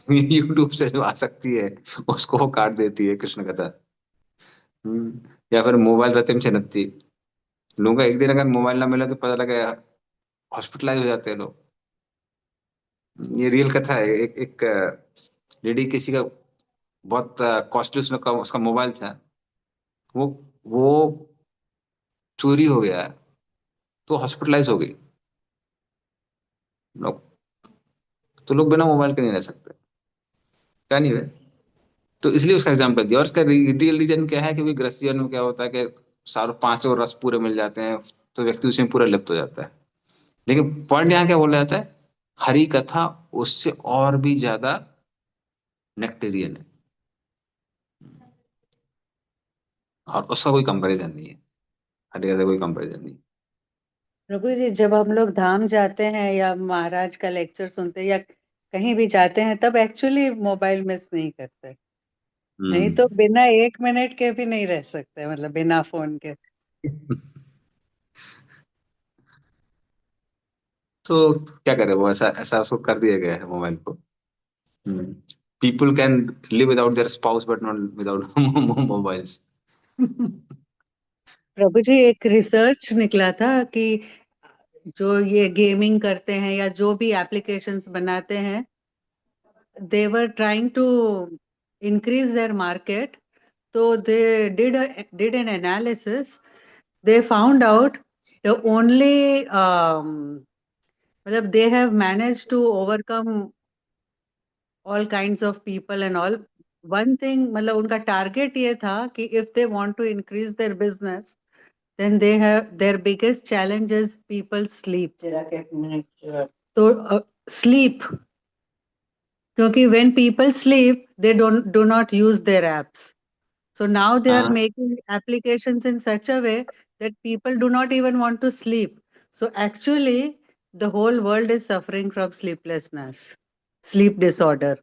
यूट्यूब से जो आ सकती है उसको वो काट देती है कृष्ण कथा। या फिर मोबाइल रतिम छिन्नति। लोगों का एक दिन अगर मोबाइल ना मिले तो पता लगे हॉस्पिटलाइज हो जाते हैं लोग। ये रियल कथा है। एक लेडी किसी का बहुत कॉस्टली उसका मोबाइल था, वो वो चोरी हो गया, तो हॉस्पिटलाइज हो गई। लोग तो लोग बिना मोबाइल के नहीं रह सकते, क्या नहीं है? तो इसलिए उसका एग्जाम्पल दिया। और इसका रियल रीजन क्या है? क्योंकि गृहस्थ जीवन में क्या होता है कि सारे पांचों रस पूरे मिल जाते हैं, तो व्यक्ति उसमें पूरा लिप्त हो जाता है। लेकिन पॉइंट यहाँ क्या बोला जाता है? हरि कथा उससे और भी ज्यादा नेक्टेरियन है, और उसका कोई कंपैरिजन नहीं है। हरि कथा कोई कंपैरिजन नहीं। प्रभु जी, जब हम लोग धाम जाते हैं या महाराज का लेक्चर सुनते हैं या कहीं भी जाते हैं, तब एक्चुअली मोबाइल मिस नहीं करते। नहीं तो बिना 1 मिनट के भी नहीं रह सकते, मतलब बिना फोन के। तो क्या करे, वो ऐसा ऐसा उसको कर दिया गया है मोबाइल को। People can live without their spouse but not without mobiles. Prabhu ji, एक रिसर्च निकला था कि जो ये गेमिंग करते हैं या जो भी एप्लीकेशंस बनाते हैं, they were trying to increase their market. So they did an analysis. They found out the only मतलब they have managed to overcome all kinds of people and all. One thing, मतलब उनका target ये था कि if they want to increase their business, then they have their biggest challenge is people sleep. तो sleep, क्योंकि when people sleep, they do not use their apps. So now they are हाँ, making applications in such a way that people do not even want to sleep. So actually, the whole world is suffering from sleeplessness, sleep disorder.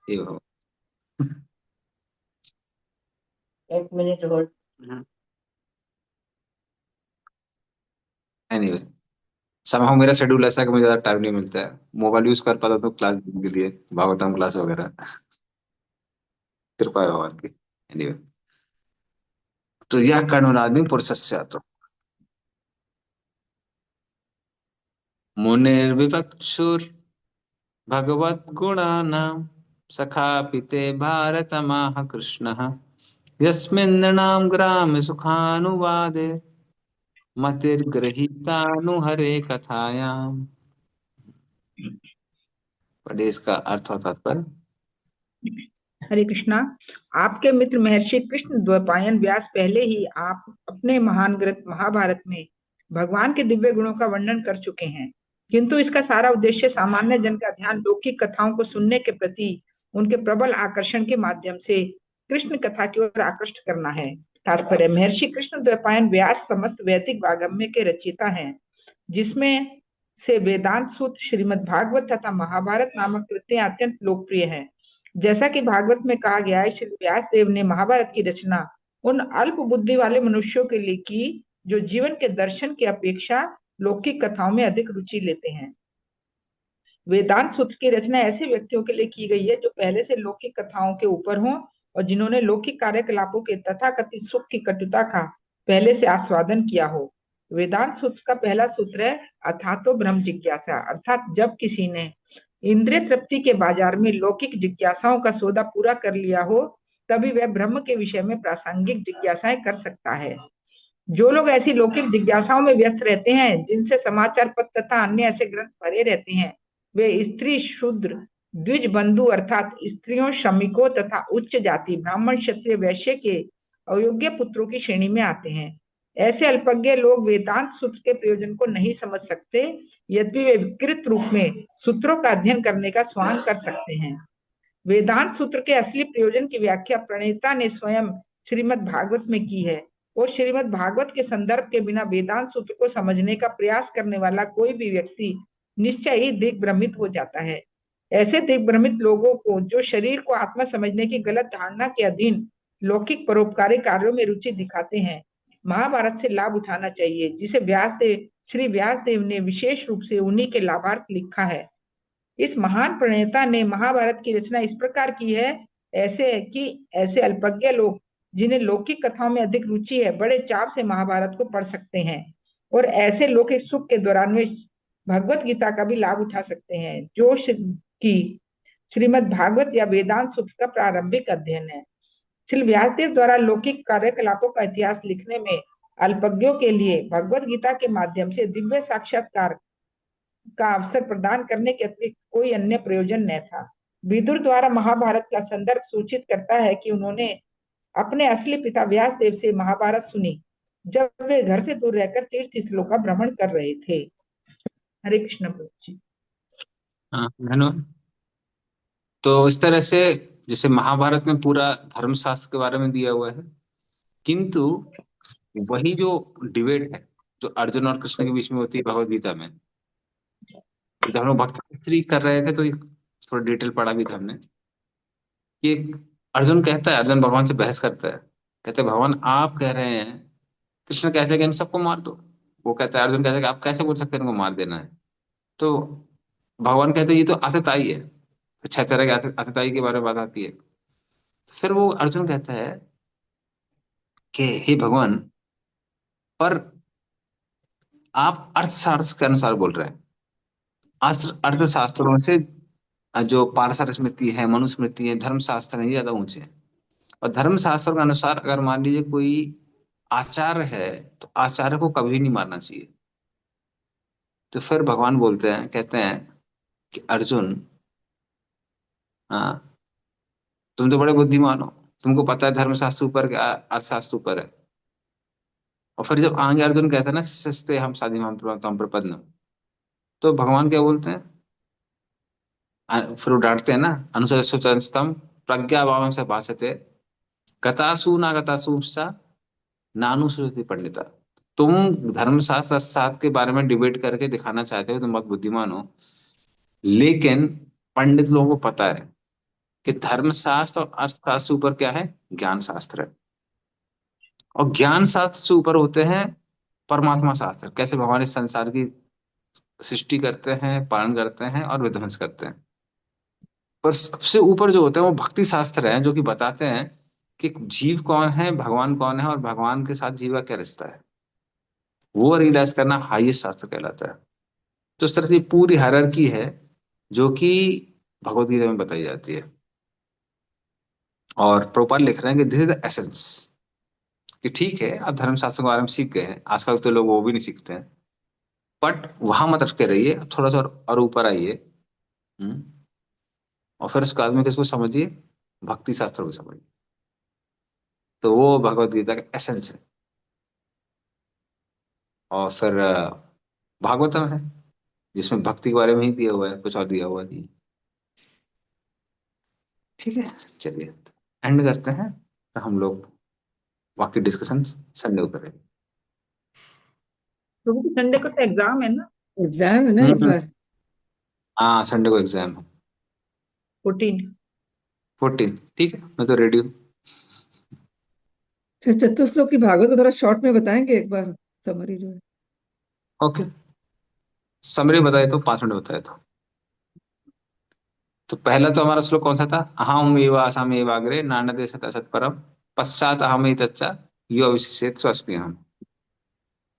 ये हो। 1 minute hold. Anyway, somehow मेरा schedule ऐसा है कि मुझे ज्यादा time नहीं मिलता है मोबाइल यूज कर पाता तो क्लास के लिए, भागवतम क्लास वगैरह। कृपा है भगवान की। एनीवे, तो यह कर्णुरादि पुरुषस्य तो मुनिर्विवक्षुर भगवत गुणानां सखापि ते भारतमाह कृष्णः यस्मिन् नृणां ग्राम सुखानुवादे मतिर्गृहीतानुहरे कथायाम। पढ़िए इसका अर्थ और तात्पर्य। हरे कृष्णा। आपके मित्र महर्षि कृष्ण द्वैपायन व्यास पहले ही आप अपने महान ग्रंथ महाभारत में भगवान के दिव्य गुणों का वर्णन कर चुके हैं, किंतु इसका सारा उद्देश्य सामान्य जन का ध्यान लौकिक कथाओं को सुनने के प्रति उनके प्रबल आकर्षण के माध्यम से कृष्ण कथा की ओर आकृष्ट करना है। तात्पर्य, महर्षि कृष्ण द्वैपायन व्यास समस्त वैदिक वाग्मय के रचयिता हैं, जिसमें से वेदांत सूत्र, श्रीमद् भागवत तथा महाभारत नामक कृतियां अत्यंत लोकप्रिय हैं। जैसा कि भागवत में कहा गया है, श्री व्यास देव ने महाभारत की रचना उन अल्प बुद्धि वाले मनुष्यों के लिए की जो जीवन के दर्शन की अपेक्षा लौकिक कथाओं में अधिक रुचि लेते हैं। वेदांत सूत्र की रचना ऐसे व्यक्तियों के लिए की गई है जो पहले से लौकिक कथाओं के ऊपर हों और जिन्होंने लौकिक कार्यकलापों के तथाकथित सुख की कटुता का पहले से आस्वादन किया हो। वेदांत सूत्र का पहला सूत्र है अथातो ब्रह्म जिज्ञासा, अर्थात जब किसी ने इंद्रिय तृप्ति के बाजार में लौकिक जिज्ञासाओं का सौदा पूरा कर लिया हो, तभी वह ब्रह्म के विषय में प्रासंगिक जिज्ञासाएं कर सकता है। जो लोग ऐसी लौकिक जिज्ञासाओं में व्यस्त रहते हैं, जिनसे समाचार पत्र तथा अन्य ऐसे ग्रंथ भरे रहते हैं, वे स्त्री, शूद्र, द्विज बंधु अर्थात स्त्रियों, श्रमिकों तथा उच्च जाति ब्राह्मण, क्षत्रिय, वैश्य के अयोग्य पुत्रों की श्रेणी में आते हैं। ऐसे अल्पज्ञ लोग वेदांत सूत्र के प्रयोजन को नहीं समझ सकते, यद्यपि वे विकृत रूप में सूत्रों का अध्ययन करने का स्वांग कर सकते हैं। वेदांत सूत्र के असली प्रयोजन की व्याख्या प्रणेता ने स्वयं श्रीमद् भागवत में की है, और श्रीमद् भागवत के संदर्भ के बिना वेदांत सूत्र को समझने का प्रयास करने वाला कोई भी व्यक्ति निश्चय ही दिग्भ्रमित हो जाता है। ऐसे दिग्भ्रमित लोगों को, जो शरीर को आत्मा समझने की गलत धारणा के अधीन लौकिक परोपकारी कार्यों में रुचि दिखाते हैं, महाभारत से लाभ उठाना चाहिए, जिसे श्री व्यासदेव ने विशेष रूप से उन्हीं के लाभार्थ लिखा है। इस महान प्रणेता ने महाभारत की रचना इस प्रकार की है ऐसे अल्पज्ञ लोग, जिन्हें लौकिक कथाओं में अधिक रुचि है, बड़े चाव से महाभारत को पढ़ सकते हैं, और ऐसे लौकिक सुख के दौरान वे भगवत गीता का भी लाभ उठा सकते हैं, जो श्रीमद् भागवत या वेदांत सूत्र का प्रारंभिक अध्ययन है। श्री व्यासदेव द्वारा लौकिक कार्यकलापों का इतिहास लिखने में अल्पज्ञों के लिए भगवत गीता के माध्यम से दिव्य साक्षात्कार का अवसर प्रदान करने के अतिरिक्त कोई अन्य प्रयोजन न था। विदुर द्वारा महाभारत का संदर्भ सूचित करता है कि उन्होंने अपने असली पिता व्यासदेव से महाभारत सुनी, जब वे घर से दूर रहकर तीर्थ स्थलों का भ्रमण कर रहे थे। हरे कृष्ण प्रभु जी। हाँ, धन्यवाद। तो इस तरह से जैसे महाभारत में पूरा धर्मशास्त्र के बारे में दिया हुआ है, किंतु वही जो डिबेट है जो अर्जुन और कृष्ण के बीच में होती है भगवद गीता में, जब हम लोग भक्ति स्त्री कर रहे थे तो थोड़ा डिटेल पढ़ा भी था हमने कि अर्जुन कहता है, अर्जुन भगवान से बहस करता है, कहते हैं भगवान आप कह रहे हैं, कृष्ण कहते हैं कि इन सबको मार दो। वो कहता है, अर्जुन कहता है कि आप कैसे बोल सकते हैं इनको मार देना है। तो भगवान कहते हैं ये तो आतताई है। छह तरह के आतताई के बारे में बात आती है। फिर वो अर्जुन कहता है कि हे भगवान, पर आप अर्थशास्त्र के अनुसार बोल रहे हैं। अर्थशास्त्रों से जो पारसर स्मृति है, मनुस्मृति है, धर्मशास्त्र है, ये ज्यादा ऊंचे हैं। और धर्मशास्त्र के अनुसार अगर मान लीजिए कोई आचार्य है तो आचार्य को कभी नहीं मारना चाहिए। तो फिर भगवान बोलते हैं, कहते हैं कि अर्जुन, हाँ, तुम तो बड़े बुद्धिमान हो, तुमको पता है धर्मशास्त्र ऊपर के अर्थशास्त्र ऊपर है। और फिर जब आगे अर्जुन कहते हैं ना सस्ते हम साधि हम प्रपन्नम, तो भगवान क्या बोलते हैं, फिर वो डांटते हैं ना, अनुशोचनस्तम प्रज्ञा भावम से भाषते गतासु ना गतासु सा नानुश्रुति पंडिता। तुम धर्मशास्त्र शास्त्र के बारे में डिबेट करके दिखाना चाहते हो तुम बहुत बुद्धिमान हो, लेकिन पंडित लोगों को पता है कि धर्मशास्त्र और अर्थशास्त्र से ऊपर क्या है, ज्ञान शास्त्र है। और ज्ञान शास्त्र से ऊपर होते हैं परमात्मा शास्त्र, कैसे भगवान इस संसार की सृष्टि करते हैं, पालन करते हैं और विध्वंस करते हैं। पर सबसे ऊपर जो होते हैं वो भक्ति शास्त्र है, जो कि बताते हैं कि जीव कौन है, भगवान कौन है, और भगवान के साथ जीव का क्या रिश्ता है। वो रियलाइज करना हाईएस्ट शास्त्र कहलाता है। तो इस तरह से पूरी हायरार्की है जो कि भगवत गीता में बताई जाती है। और प्रोपाल लिख रहे हैं कि दिस इज द एसेंस, कि ठीक है आप धर्मशास्त्र के बारे में सीख गए हैं, आजकल तो लोग वो भी नहीं सीखते हैं, बट वहां मत अटके रहिए, थोड़ा सा और ऊपर आइए। और फिर उसके बाद में किसको समझिए भक्ति शास्त्रों को समझिए। तो वो भगवत गीता का एसेंस है। और फिर भागवतम है, जिसमें भक्ति के बारे में ही दिया हुआ है, कुछ और दिया हुआ नहीं है। ठीक है, चलिए एंड करते हैं, तो हम लोग बाकी डिस्कशन संडे को करेंगे। तो संडे को तो एग्जाम है ना, एग्जाम है ना इस हम्म। बार? हाँ, संडे को एग्जाम है 14। 14। ठीक है, मैं तो रेडी हूँ। चतुश्लोक की भागवत को थोड़ा शॉर्ट में बताएंगे एक बार, समरी जो है। ओके, समरी बताए तो 5 मिनट बताए तो पहला तो हमारा श्लोक कौन सा था? अहम एव आसाम एव अग्रे नान्यते सत असत परम, पश्चात अहम तच्चा यो अविशेषेत स्वस्मि हम।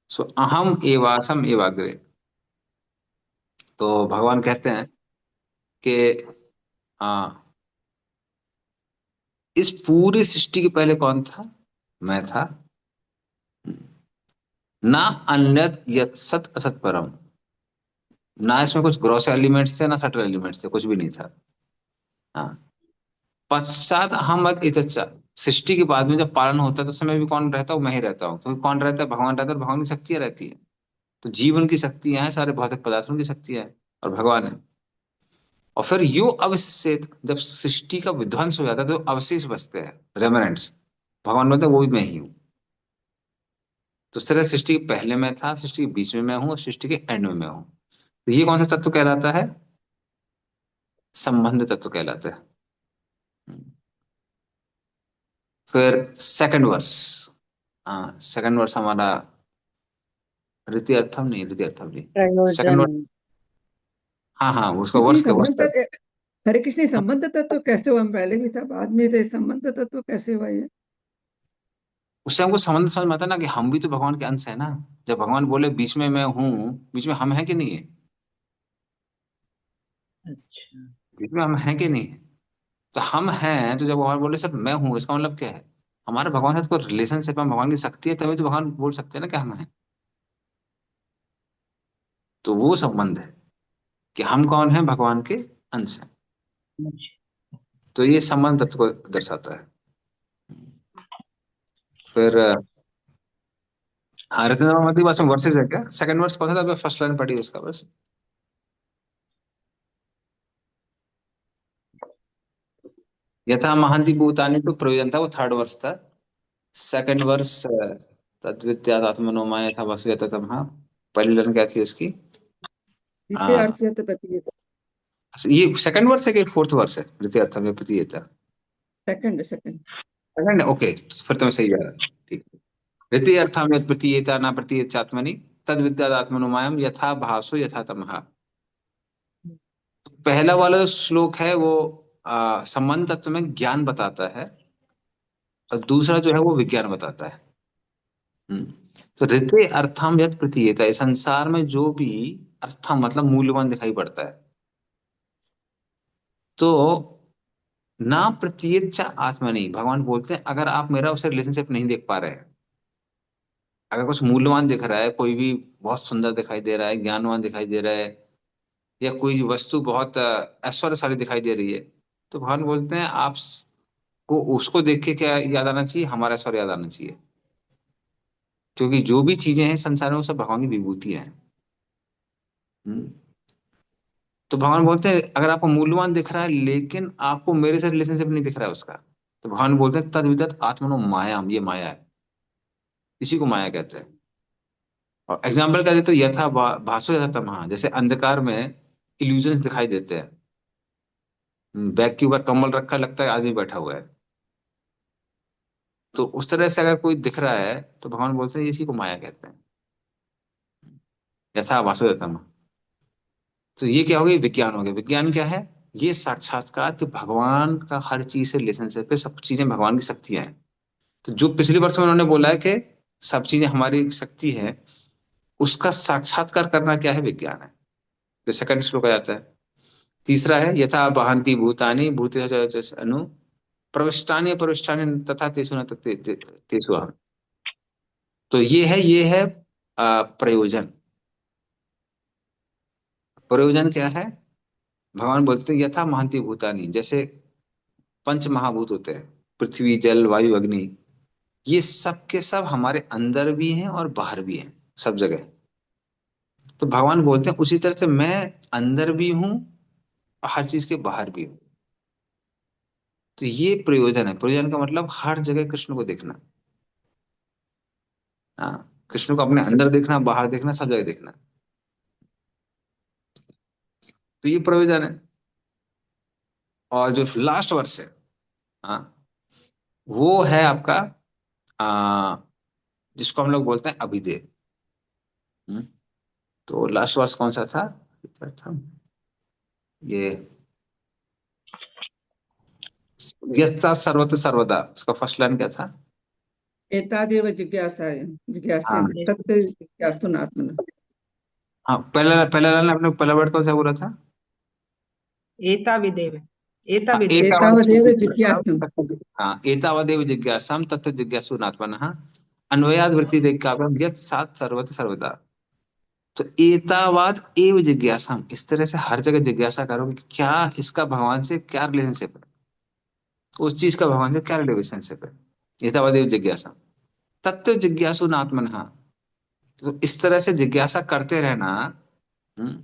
सो अहम एव आसम एव अग्रे। तो भगवान कहते हैं कि हाँ, इस पूरी सृष्टि के पहले कौन था? मैं था। ना अन्यत यत सत असत परम, ना इसमें कुछ ग्रॉस एलिमेंट्स थे ना सटल एलिमेंट्स थे, कुछ भी नहीं था। हाँ, पश्चात अहम इतच्चा, सृष्टि के बाद में जब पालन होता है तो उस समय भी कौन रहता है? वो मैं ही रहता हूँ। तो कौन रहता है? भगवान रहता है, और भगवान की शक्तियां रहती है। तो जीवन की शक्तियां हैं, सारे भौतिक पदार्थों की शक्तियां हैं, और भगवान है। और फिर यो अवशेष, जब सृष्टि का विध्वंस हो जाता है तो अवशेष बचते हैं, रेमनेंट्स। भगवान बोलते हैं वो भी मैं ही हूँ। तो इस तरह सृष्टि के पहले मैं था, सृष्टि के बीच में मैं हूँ, और सृष्टि के एंड में मैं हूँ। तो ये कौन सा तत्व कहलाता है? संबंध तत्व कहलाता है। फिर सेकंड वर्स, हाँ सेकंड वर्स हमारा रीति अर्थम नहीं, रीति अर्थम नहीं, सेकंड प्रयोजन। वर्स। हाँ हाँ, उसका तो ये वर्ष का वर्ष संबंध तत्व, हरे कृष्ण, ये संबंध तत्व कैसे हुआ? हम पहले भी था, बाद में थे, संबंध तत्व कैसे हुआ ये? उससे हमको संबंध समझ में आता है ना, कि हम भी तो भगवान के अंश है ना। जब भगवान बोले बीच में मैं हूँ, बीच में हम हैं कि नहीं है? अच्छा। बीच में हम हैं कि नहीं है? तो हम हैं, तो जब भगवान बोले सर मैं हूँ, इसका मतलब क्या है? हमारा भगवान के साथ कोई रिलेशनशिप है, भगवान की शक्ति है, तभी तो भगवान बोल सकते हैं ना कि हम हैं। तो वो संबंध है कि हम कौन है? भगवान के अंश हैं। तो ये संबंध तत्व को दर्शाता है। फिर हाँ, रत्न मती बात में वर्सेज है क्या? सेकंड वर्स कौन सा था? फर्स्ट लाइन पढ़ी उसका बस। यथा महांति भूतानि तो प्रयोजन था, वो थर्ड वर्स था। सेकंड वर्स तद्विद्यात् आत्मनो माया था वसुयत तमहा। पहली लाइन क्या थी उसकी? द्वितीय अर्थ हाँ, से तो प्रतीयत। ये सेकंड वर्स है कि फोर्थ वर्स है? द्वितीय अर्थम में प्रतीयता सेकंड सेकंड। सेकंड है, ओके, फिर तो मैं सही जा रहा। ठीक है। द्वितीय अर्थम यत् प्रतीयता न प्रतीयत आत्मनि, तद विद्यात् आत्मनो मायम यथा भासो यथा तमहा। पहला वाला जो श्लोक है वो संबंध तत्व में ज्ञान बताता है, और दूसरा जो है वो विज्ञान बताता है। हम्म। तो ऋते अर्थम यत् प्रतीयता, इस संसार में जो भी अर्थम मतलब मूल्यवान दिखाई पड़ता है, तो ना प्रतीयत आत्मा नहीं, भगवान बोलते हैं अगर आप मेरा उसे रिलेशनशिप नहीं देख पा रहे हैं, अगर कुछ मूल्यवान दिख रहा है, कोई भी बहुत सुंदर दिखाई दे रहा है, ज्ञानवान दिखाई दे रहा है, या कोई वस्तु बहुत ऐश्वर्यशाली दिखाई दे रही है, तो भगवान बोलते हैं आप को उसको देख के क्या याद आना चाहिए? हमारा ऐश्वर्य याद आना चाहिए। क्योंकि जो भी चीजें हैं संसार में वो सब भगवान की विभूतियां हैं। हम्म। तो भगवान बोलते हैं अगर आपको मूल्यवान दिख रहा है लेकिन आपको मेरे से रिलेशनशिप नहीं दिख रहा है उसका, तो भगवान बोलते हैं तद विदत आत्मनो मायाम, ये माया है, इसी को माया कहते हैं। और एग्जाम्पल क्या देते हैं? यथा भासो यथा तमहा, जैसे अंधकार में इल्यूजन्स दिखाई देते हैं। बैग के ऊपर कम्बल रखा, लगता है आदमी बैठा हुआ है। तो उस तरह से अगर कोई दिख रहा है तो भगवान बोलते हैं इसी को माया कहते हैं, यथा भासो यथा तमहा। तो ये क्या हो गया? विज्ञान हो गया। विज्ञान क्या है? ये साक्षात्कार कि भगवान का हर चीज से रिलेशनशिप है, सब चीजें भगवान की शक्तियां हैं। तो जो पिछले वर्ष में उन्होंने बोला है कि सब चीजें हमारी शक्ति है, उसका साक्षात्कार करना क्या है? विज्ञान है। तो सेकंड श्लोक आ जाता है। तीसरा है यथा बहंती भूतानि भूतेषु अनु प्रविष्टानि प्रविष्टानि तथा तेषु न तेषु अहम्। तो ये है प्रयोजन। प्रयोजन क्या है? भगवान बोलते हैं यथा महंती भूतानि, जैसे पंच महाभूत होते हैं, पृथ्वी जल वायु अग्नि, ये सब के सब हमारे अंदर भी हैं और बाहर भी हैं, सब जगह। तो भगवान बोलते हैं उसी तरह से मैं अंदर भी हूं और हर चीज के बाहर भी हूं। तो ये प्रयोजन है। प्रयोजन का मतलब हर जगह कृष्ण को देखना। हाँ, कृष्ण को अपने अंदर देखना, बाहर देखना, सब जगह देखना। तो ये प्रयोजन है। और जो लास्ट वर्ष है, हाँ, वो है आपका आ, जिसको हम लोग बोलते हैं अभिधेय। हम्म, तो लास्ट वर्ष कौन सा था? क्या था ये? यत्सा सर्वत्र सर्वदा, उसका फर्स्ट लाइन क्या था? एतादेव जिज्ञासाय हाँ जिज्ञासेन तत्व जिज्ञास्तु आत्मन। हाँ, पहला पहला लाइन आपने पहला वर्ड कौन सा बोला था? एताविदेव हाँ, एताविदेव एतावदेव एतावदेव जिज्ञासु। हाँ, एतावदेव जिज्ञासाम तत्र जिज्ञासु नात्मनः अन्वयाद वृत्ति रेखाव्यम यत् सात सर्वत्र सर्वदा। तो एतावाद एव जिज्ञासाम, इस तरह से हर जगह जिज्ञासा करोगे कि क्या इसका भगवान से क्या रिलेशनशिप है, उस चीज का भगवान से क्या रिलेशनशिप है। एतावाद एव जिज्ञासा तत्व जिज्ञासु नात्मनः। तो इस तरह से जिज्ञासा करते रहना। हम्म,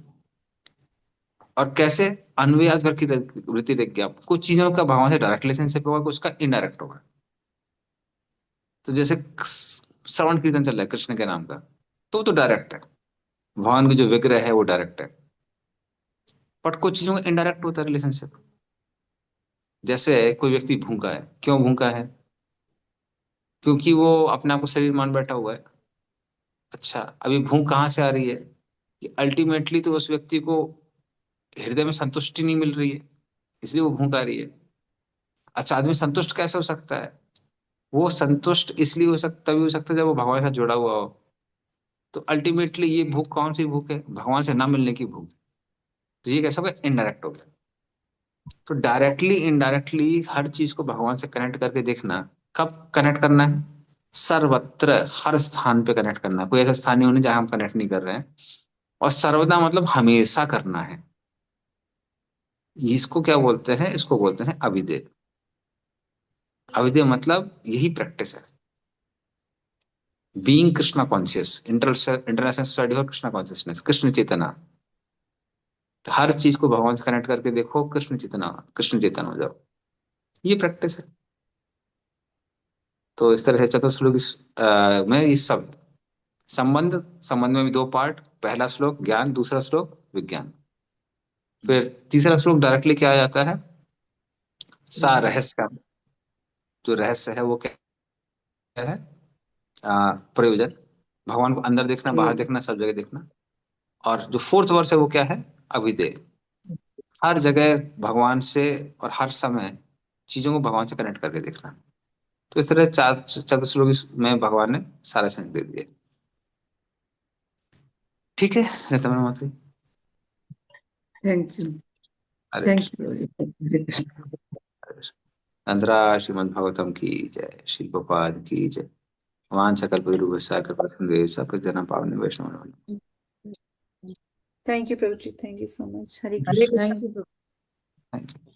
और कैसे? अन्वयाद वृत्ति रेखा, कुछ चीजों का भगवान से डायरेक्ट रिलेशनशिप होगा, कुछ का इनडायरेक्ट होगा। तो जैसे श्रवण कीर्तन चल रहा है कृष्ण के नाम का, तो डायरेक्ट है, भगवान की जो विग्रह है वो डायरेक्ट है। बट कुछ चीजों का इनडायरेक्ट होता है रिलेशनशिप। जैसे कोई व्यक्ति भूखा है, क्यों भूखा है? क्योंकि वो अपने आप को शरीर मान बैठा हुआ है। अच्छा, अभी भूख कहाँ से आ रही है? कि अल्टीमेटली तो उस व्यक्ति को हृदय में संतुष्टि नहीं मिल रही है, इसलिए वो भूख आ रही है। अच्छा, आदमी संतुष्ट कैसे हो सकता है? वो संतुष्ट इसलिए हो सकता, तभी हो सकता है जब वो भगवान के साथ जुड़ा हुआ हो। तो अल्टीमेटली ये भूख कौन सी भूख है? भगवान से ना मिलने की भूख। तो ये कैसा हो गया? इनडायरेक्ट हो गया। तो डायरेक्टली इनडायरेक्टली हर चीज को भगवान से कनेक्ट करके देखना। कब कनेक्ट करना है? सर्वत्र, हर स्थान पे कनेक्ट करना है। कोई ऐसा स्थान नहीं होने जहां हम कनेक्ट नहीं कर रहे हैं। और सर्वदा मतलब हमेशा करना है। इसको क्या बोलते हैं? इसको बोलते हैं अभिधेय। अभिधेय मतलब यही प्रैक्टिस है, being Krishna conscious, international society for Krishna consciousness, Krishna चेतना। तो हर चीज को भगवान से कनेक्ट करके देखो, कृष्ण चेतना, कृष्ण चेतन हो जाओ। ये प्रैक्टिस है। तो इस तरह से चतुर्श्लोक में ये सब संबंध, संबंध में भी दो पार्ट। पहला श्लोक ज्ञान, दूसरा श्लोक विज्ञान। फिर तीसरा श्लोक डायरेक्टली क्या आ जाता है? सा रहस्य का, जो रहस्य है वो क्या है? प्रयोजन। भगवान को अंदर देखना, बाहर देखना, सब जगह देखना। और जो फोर्थ वर्स है वो क्या है? अभिधेय। हर जगह भगवान से और हर समय चीजों को भगवान से कनेक्ट करके देखना। तो इस तरह चार चतुर्श्लोक में भगवान ने सारा सेंस दे दिए। ठीक है रितमन माता। Thank you. Hare thank Krishna, you. Hare Krishna. Hare Krishna. अंतरा श्रीमद् भागवतम की जय, श्री गोपाल की जय। वान सकल पुरुषा कृपा सिंधु सब जना पावने वैष्णव। Thank you, Prabhuji. Thank you so much. Hare Hare Krishna. Krishna. Thank you.